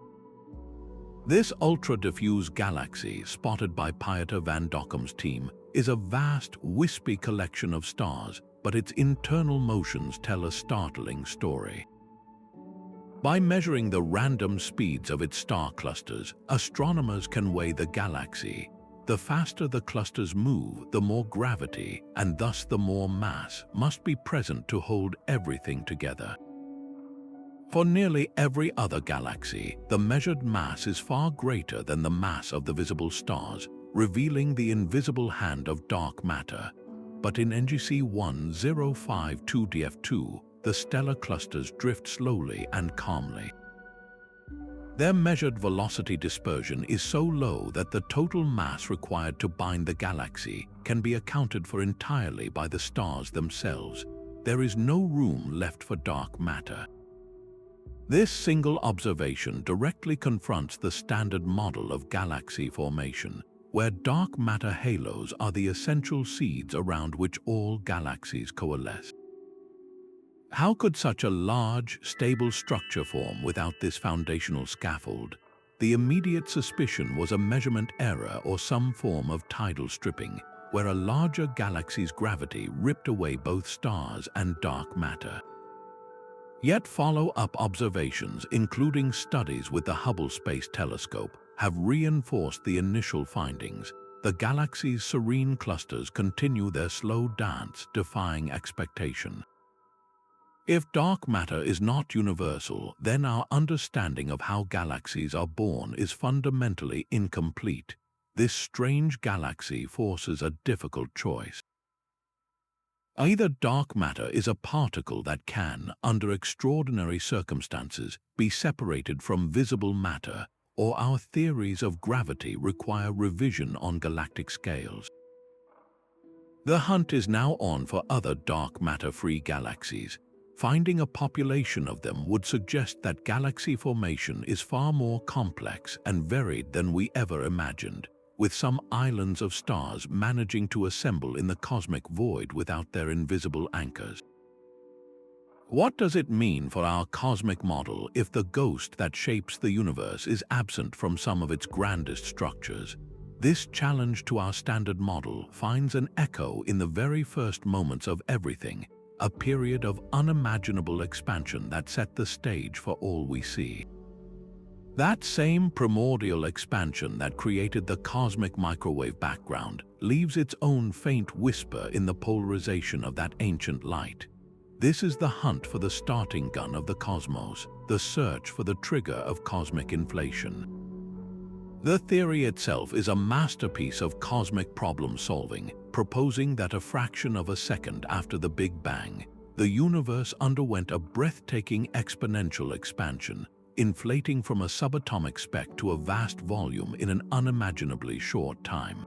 This ultra-diffuse galaxy, spotted by Pieter van Dokkum's team, is a vast, wispy collection of stars, but its internal motions tell a startling story. By measuring the random speeds of its star clusters, astronomers can weigh the galaxy. The The faster the clusters move, the more gravity, and thus the more mass, must be present to hold everything together. For nearly every other galaxy, the measured mass is far greater than the mass of the visible stars, revealing the invisible hand of dark matter. But in NGC 1052DF2, the stellar clusters drift slowly and calmly. Their measured velocity dispersion is so low that the total mass required to bind the galaxy can be accounted for entirely by the stars themselves. There is no room left for dark matter. This single observation directly confronts the standard model of galaxy formation, where dark matter halos are the essential seeds around which all galaxies coalesce. How could such a large, stable structure form without this foundational scaffold? The immediate suspicion was a measurement error or some form of tidal stripping, where a larger galaxy's gravity ripped away both stars and dark matter. Yet follow-up observations, including studies with the Hubble Space Telescope, have reinforced the initial findings. The galaxy's serene clusters continue their slow dance, defying expectation. If dark matter is not universal, then our understanding of how galaxies are born is fundamentally incomplete. This strange galaxy forces a difficult choice. Either dark matter is a particle that can, under extraordinary circumstances, be separated from visible matter, or our theories of gravity require revision on galactic scales. The hunt is now on for other dark matter-free galaxies. Finding a population of them would suggest that galaxy formation is far more complex and varied than we ever imagined, with some islands of stars managing to assemble in the cosmic void without their invisible anchors. What does it mean for our cosmic model if the ghost that shapes the universe is absent from some of its grandest structures? This challenge to our standard model finds an echo in the very first moments of everything, a period of unimaginable expansion that set the stage for all we see. That same primordial expansion that created the cosmic microwave background leaves its own faint whisper in the polarization of that ancient light. This is the hunt for the starting gun of the cosmos, the search for the trigger of cosmic inflation. The theory itself is a masterpiece of cosmic problem-solving, proposing that a fraction of a second after the Big Bang, the universe underwent a breathtaking exponential expansion, inflating from a subatomic speck to a vast volume in an unimaginably short time.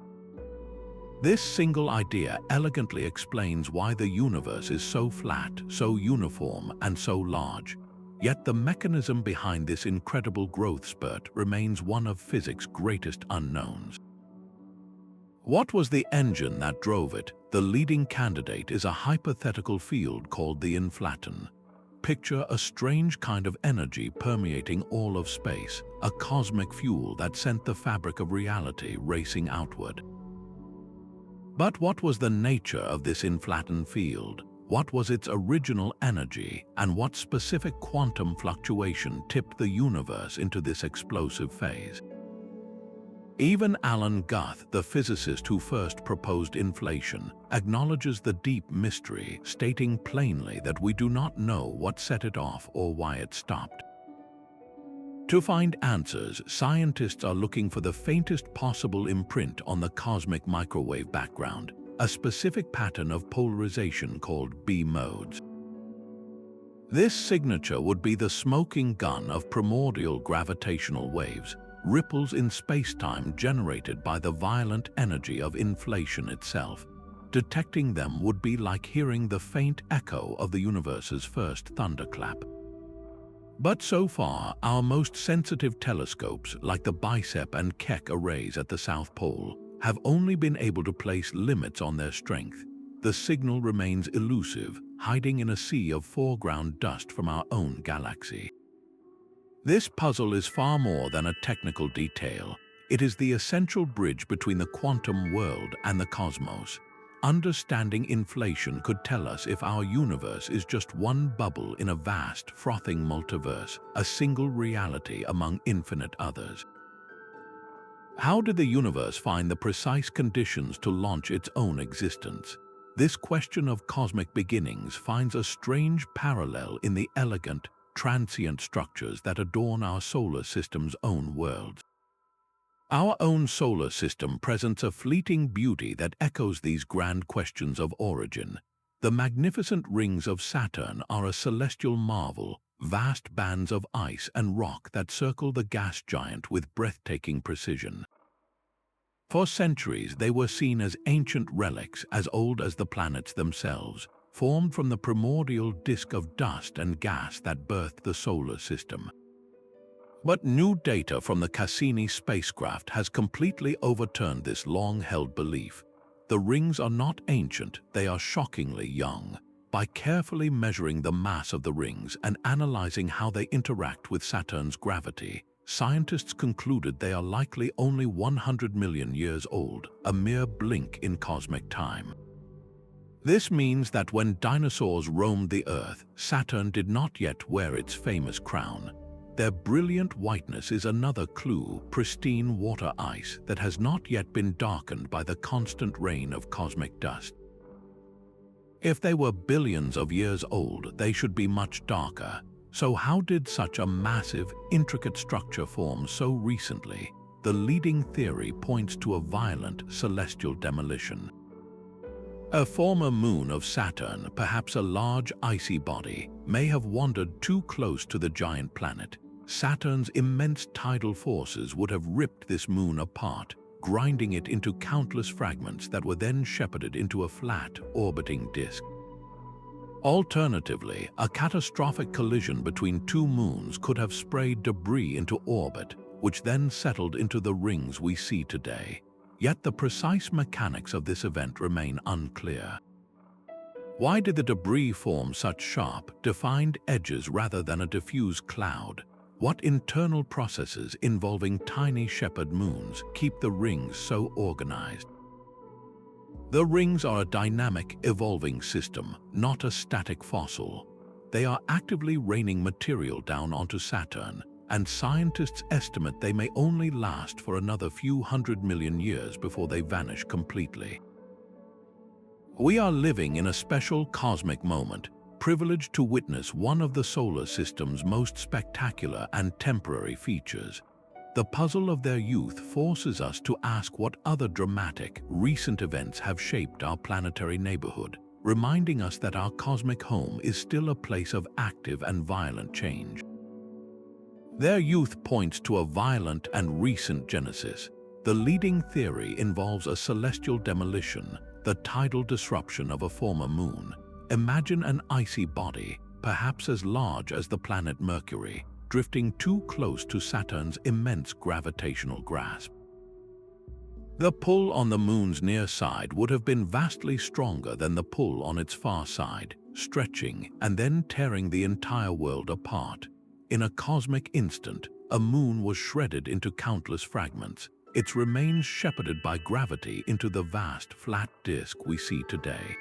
This single idea elegantly explains why the universe is so flat, so uniform, and so large. Yet the mechanism behind this incredible growth spurt remains one of physics' greatest unknowns. What was the engine that drove it? The leading candidate is a hypothetical field called the inflaton. Picture a strange kind of energy permeating all of space, a cosmic fuel that sent the fabric of reality racing outward. But what was the nature of this inflaton field? What was its original energy, and what specific quantum fluctuation tipped the universe into this explosive phase? Even Alan Guth, the physicist who first proposed inflation, acknowledges the deep mystery, stating plainly that we do not know what set it off or why it stopped. To find answers, scientists are looking for the faintest possible imprint on the cosmic microwave background, a specific pattern of polarization called B modes. This signature would be the smoking gun of primordial gravitational waves, ripples in space-time generated by the violent energy of inflation itself. Detecting them would be like hearing the faint echo of the universe's first thunderclap. But so far, our most sensitive telescopes, like the BICEP and Keck arrays at the South Pole, have only been able to place limits on their strength. The signal remains elusive, hiding in a sea of foreground dust from our own galaxy. This puzzle is far more than a technical detail. It is the essential bridge between the quantum world and the cosmos. Understanding inflation could tell us if our universe is just one bubble in a vast, frothing multiverse, a single reality among infinite others. How did the universe find the precise conditions to launch its own existence? This question of cosmic beginnings finds a strange parallel in the elegant, transient structures that adorn our solar system's own worlds. Our own solar system presents a fleeting beauty that echoes these grand questions of origin. The magnificent rings of Saturn are a celestial marvel, vast bands of ice and rock that circle the gas giant with breathtaking precision. For centuries, they were seen as ancient relics as old as the planets themselves, formed from the primordial disk of dust and gas that birthed the solar system. But new data from the Cassini spacecraft has completely overturned this long-held belief. The rings are not ancient, they are shockingly young. By carefully measuring the mass of the rings and analyzing how they interact with Saturn's gravity, scientists concluded they are likely only 100 million years old, a mere blink in cosmic time. This means that when dinosaurs roamed the Earth, Saturn did not yet wear its famous crown. Their brilliant whiteness is another clue, pristine water ice that has not yet been darkened by the constant rain of cosmic dust. If they were billions of years old, they should be much darker. So how did such a massive, intricate structure form so recently? The leading theory points to a violent celestial demolition. A former moon of Saturn, perhaps a large icy body, may have wandered too close to the giant planet. Saturn's immense tidal forces would have ripped this moon apart, grinding it into countless fragments that were then shepherded into a flat, orbiting disk. Alternatively, a catastrophic collision between two moons could have sprayed debris into orbit, which then settled into the rings we see today. Yet the precise mechanics of this event remain unclear. Why did the debris form such sharp, defined edges rather than a diffuse cloud? What internal processes involving tiny shepherd moons keep the rings so organized? The rings are a dynamic, evolving system, not a static fossil. They are actively raining material down onto Saturn, and scientists estimate they may only last for another few 100 million years before they vanish completely. We are living in a special cosmic moment, privileged to witness one of the solar system's most spectacular and temporary features. The puzzle of their youth forces us to ask what other dramatic, recent events have shaped our planetary neighborhood, reminding us that our cosmic home is still a place of active and violent change. Their youth points to a violent and recent genesis. The leading theory involves a celestial demolition, the tidal disruption of a former moon. Imagine an icy body, perhaps as large as the planet Mercury, drifting too close to Saturn's immense gravitational grasp. The pull on the moon's near side would have been vastly stronger than the pull on its far side, stretching and then tearing the entire world apart. In a cosmic instant, a moon was shredded into countless fragments, its remains shepherded by gravity into the vast, flat disk we see today.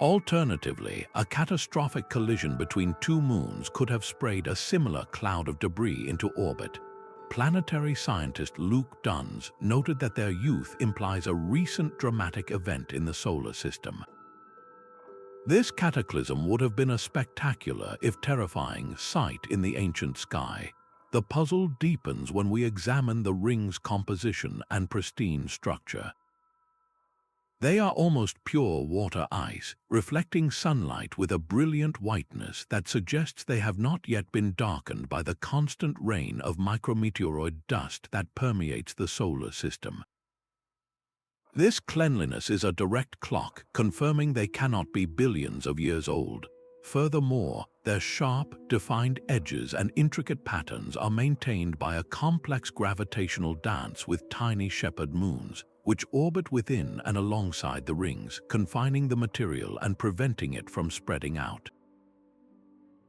Alternatively, a catastrophic collision between two moons could have sprayed a similar cloud of debris into orbit. Planetary scientist Luke Duns noted that their youth implies a recent dramatic event in the solar system. This cataclysm would have been a spectacular, if terrifying, sight in the ancient sky. The puzzle deepens when we examine the rings' composition and pristine structure. They are almost pure water ice, reflecting sunlight with a brilliant whiteness that suggests they have not yet been darkened by the constant rain of micrometeoroid dust that permeates the solar system. This cleanliness is a direct clock, confirming they cannot be billions of years old. Furthermore, their sharp, defined edges and intricate patterns are maintained by a complex gravitational dance with tiny shepherd moons, which orbit within and alongside the rings, confining the material and preventing it from spreading out.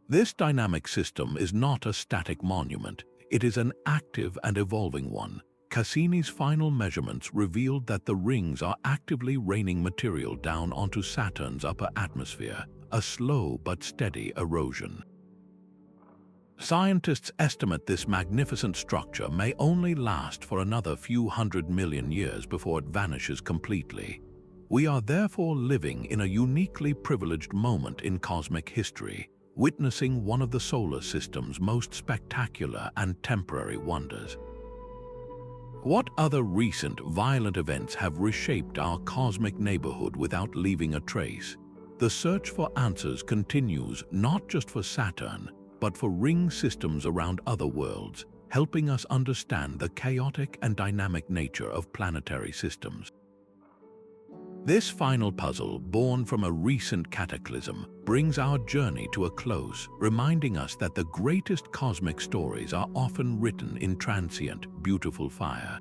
This dynamic system is not a static monument, it is an active and evolving one. Cassini's final measurements revealed that the rings are actively raining material down onto Saturn's upper atmosphere, a slow but steady erosion. Scientists estimate this magnificent structure may only last for another few 100 million years before it vanishes completely. We are therefore living in a uniquely privileged moment in cosmic history, witnessing one of the solar system's most spectacular and temporary wonders. What other recent violent events have reshaped our cosmic neighborhood without leaving a trace? The search for answers continues not just for Saturn, but for ring systems around other worlds, helping us understand the chaotic and dynamic nature of planetary systems. This final puzzle, born from a recent cataclysm, brings our journey to a close, reminding us that the greatest cosmic stories are often written in transient, beautiful fire.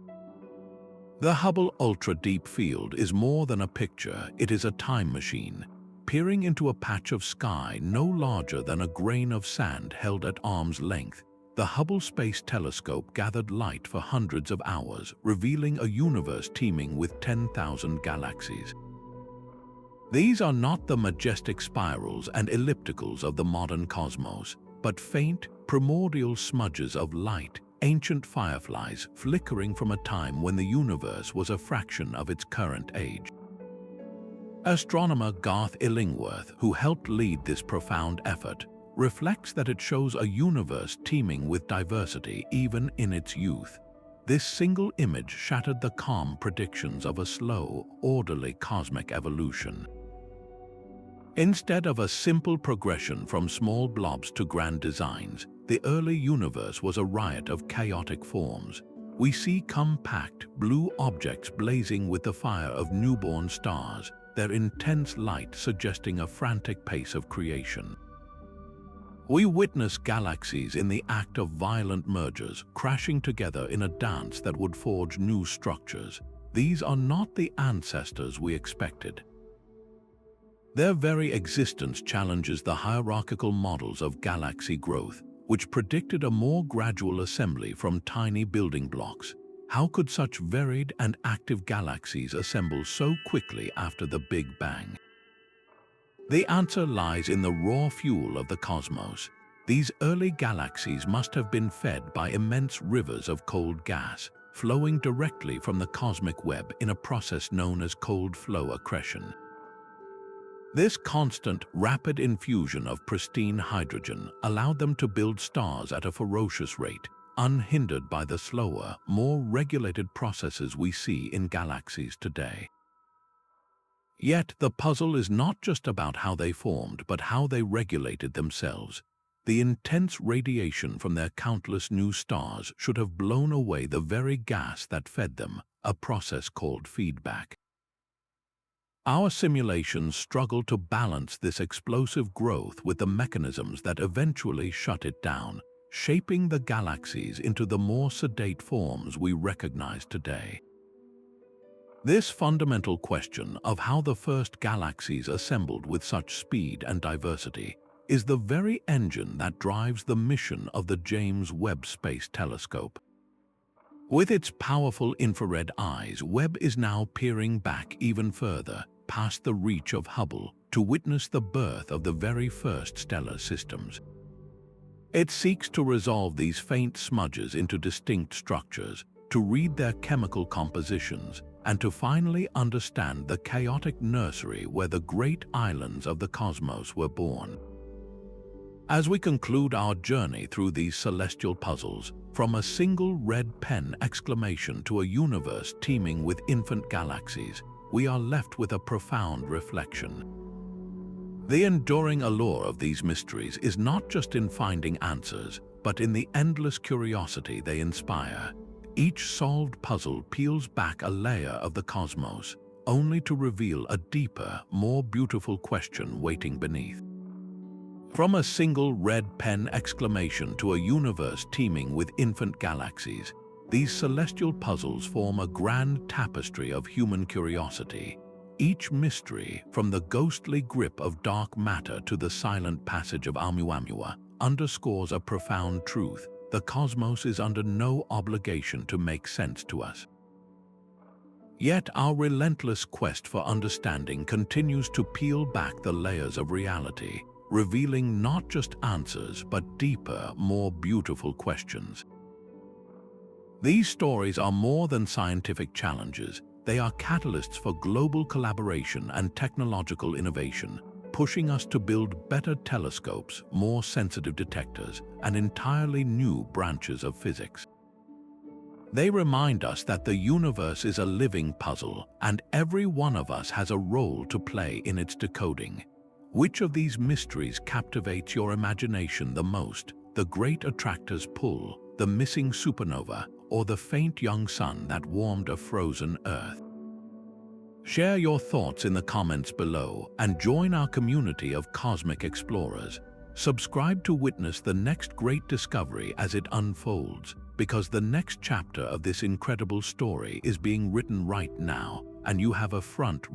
The Hubble Ultra-Deep Field is more than a picture, it is a time machine. Peering into a patch of sky no larger than a grain of sand held at arm's length, the Hubble Space Telescope gathered light for hundreds of hours, revealing a universe teeming with 10,000 galaxies. These are not the majestic spirals and ellipticals of the modern cosmos, but faint, primordial smudges of light, ancient fireflies flickering from a time when the universe was a fraction of its current age. Astronomer Garth Illingworth, who helped lead this profound effort, reflects that it shows a universe teeming with diversity even in its youth. This single image shattered the calm predictions of a slow, orderly cosmic evolution. Instead of a simple progression from small blobs to grand designs, the early universe was a riot of chaotic forms. We see compact, blue objects blazing with the fire of newborn stars, their intense light suggesting a frantic pace of creation. We witness galaxies in the act of violent mergers, crashing together in a dance that would forge new structures. These are not the ancestors we expected. Their very existence challenges the hierarchical models of galaxy growth, which predicted a more gradual assembly from tiny building blocks. How could such varied and active galaxies assemble so quickly after the Big Bang? The answer lies in the raw fuel of the cosmos. These early galaxies must have been fed by immense rivers of cold gas, flowing directly from the cosmic web in a process known as cold flow accretion. This constant, rapid infusion of pristine hydrogen allowed them to build stars at a ferocious rate, unhindered by the slower, more regulated processes we see in galaxies today. Yet the puzzle is not just about how they formed, but how they regulated themselves. The intense radiation from their countless new stars should have blown away the very gas that fed them, a process called feedback. Our simulations struggle to balance this explosive growth with the mechanisms that eventually shut it down, shaping the galaxies into the more sedate forms we recognize today. This fundamental question of how the first galaxies assembled with such speed and diversity is the very engine that drives the mission of the James Webb Space Telescope. With its powerful infrared eyes, Webb is now peering back even further, past the reach of Hubble, to witness the birth of the very first stellar systems. It seeks to resolve these faint smudges into distinct structures, to read their chemical compositions, and to finally understand the chaotic nursery where the great islands of the cosmos were born. As we conclude our journey through these celestial puzzles, from a single red pen exclamation to a universe teeming with infant galaxies, we are left with a profound reflection. The enduring allure of these mysteries is not just in finding answers, but in the endless curiosity they inspire. Each solved puzzle peels back a layer of the cosmos, only to reveal a deeper, more beautiful question waiting beneath. From a single red pen exclamation to a universe teeming with infant galaxies, these celestial puzzles form a grand tapestry of human curiosity. Each mystery, from the ghostly grip of dark matter to the silent passage of Oumuamua, underscores a profound truth: the cosmos is under no obligation to make sense to us. Yet our relentless quest for understanding continues to peel back the layers of reality. revealing not just answers but deeper, more beautiful questions. These stories are more than scientific challenges. They are catalysts for global collaboration and technological innovation, pushing us to build better telescopes, more sensitive detectors, and entirely new branches of physics. They remind us that the universe is a living puzzle, and every one of us has a role to play in its decoding. Which of these mysteries captivates your imagination the most? The Great Attractor's pull, the missing supernova, or the faint young sun that warmed a frozen Earth? Share your thoughts in the comments below and join our community of cosmic explorers. Subscribe to witness the next great discovery as it unfolds, because the next chapter of this incredible story is being written right now, and you have a front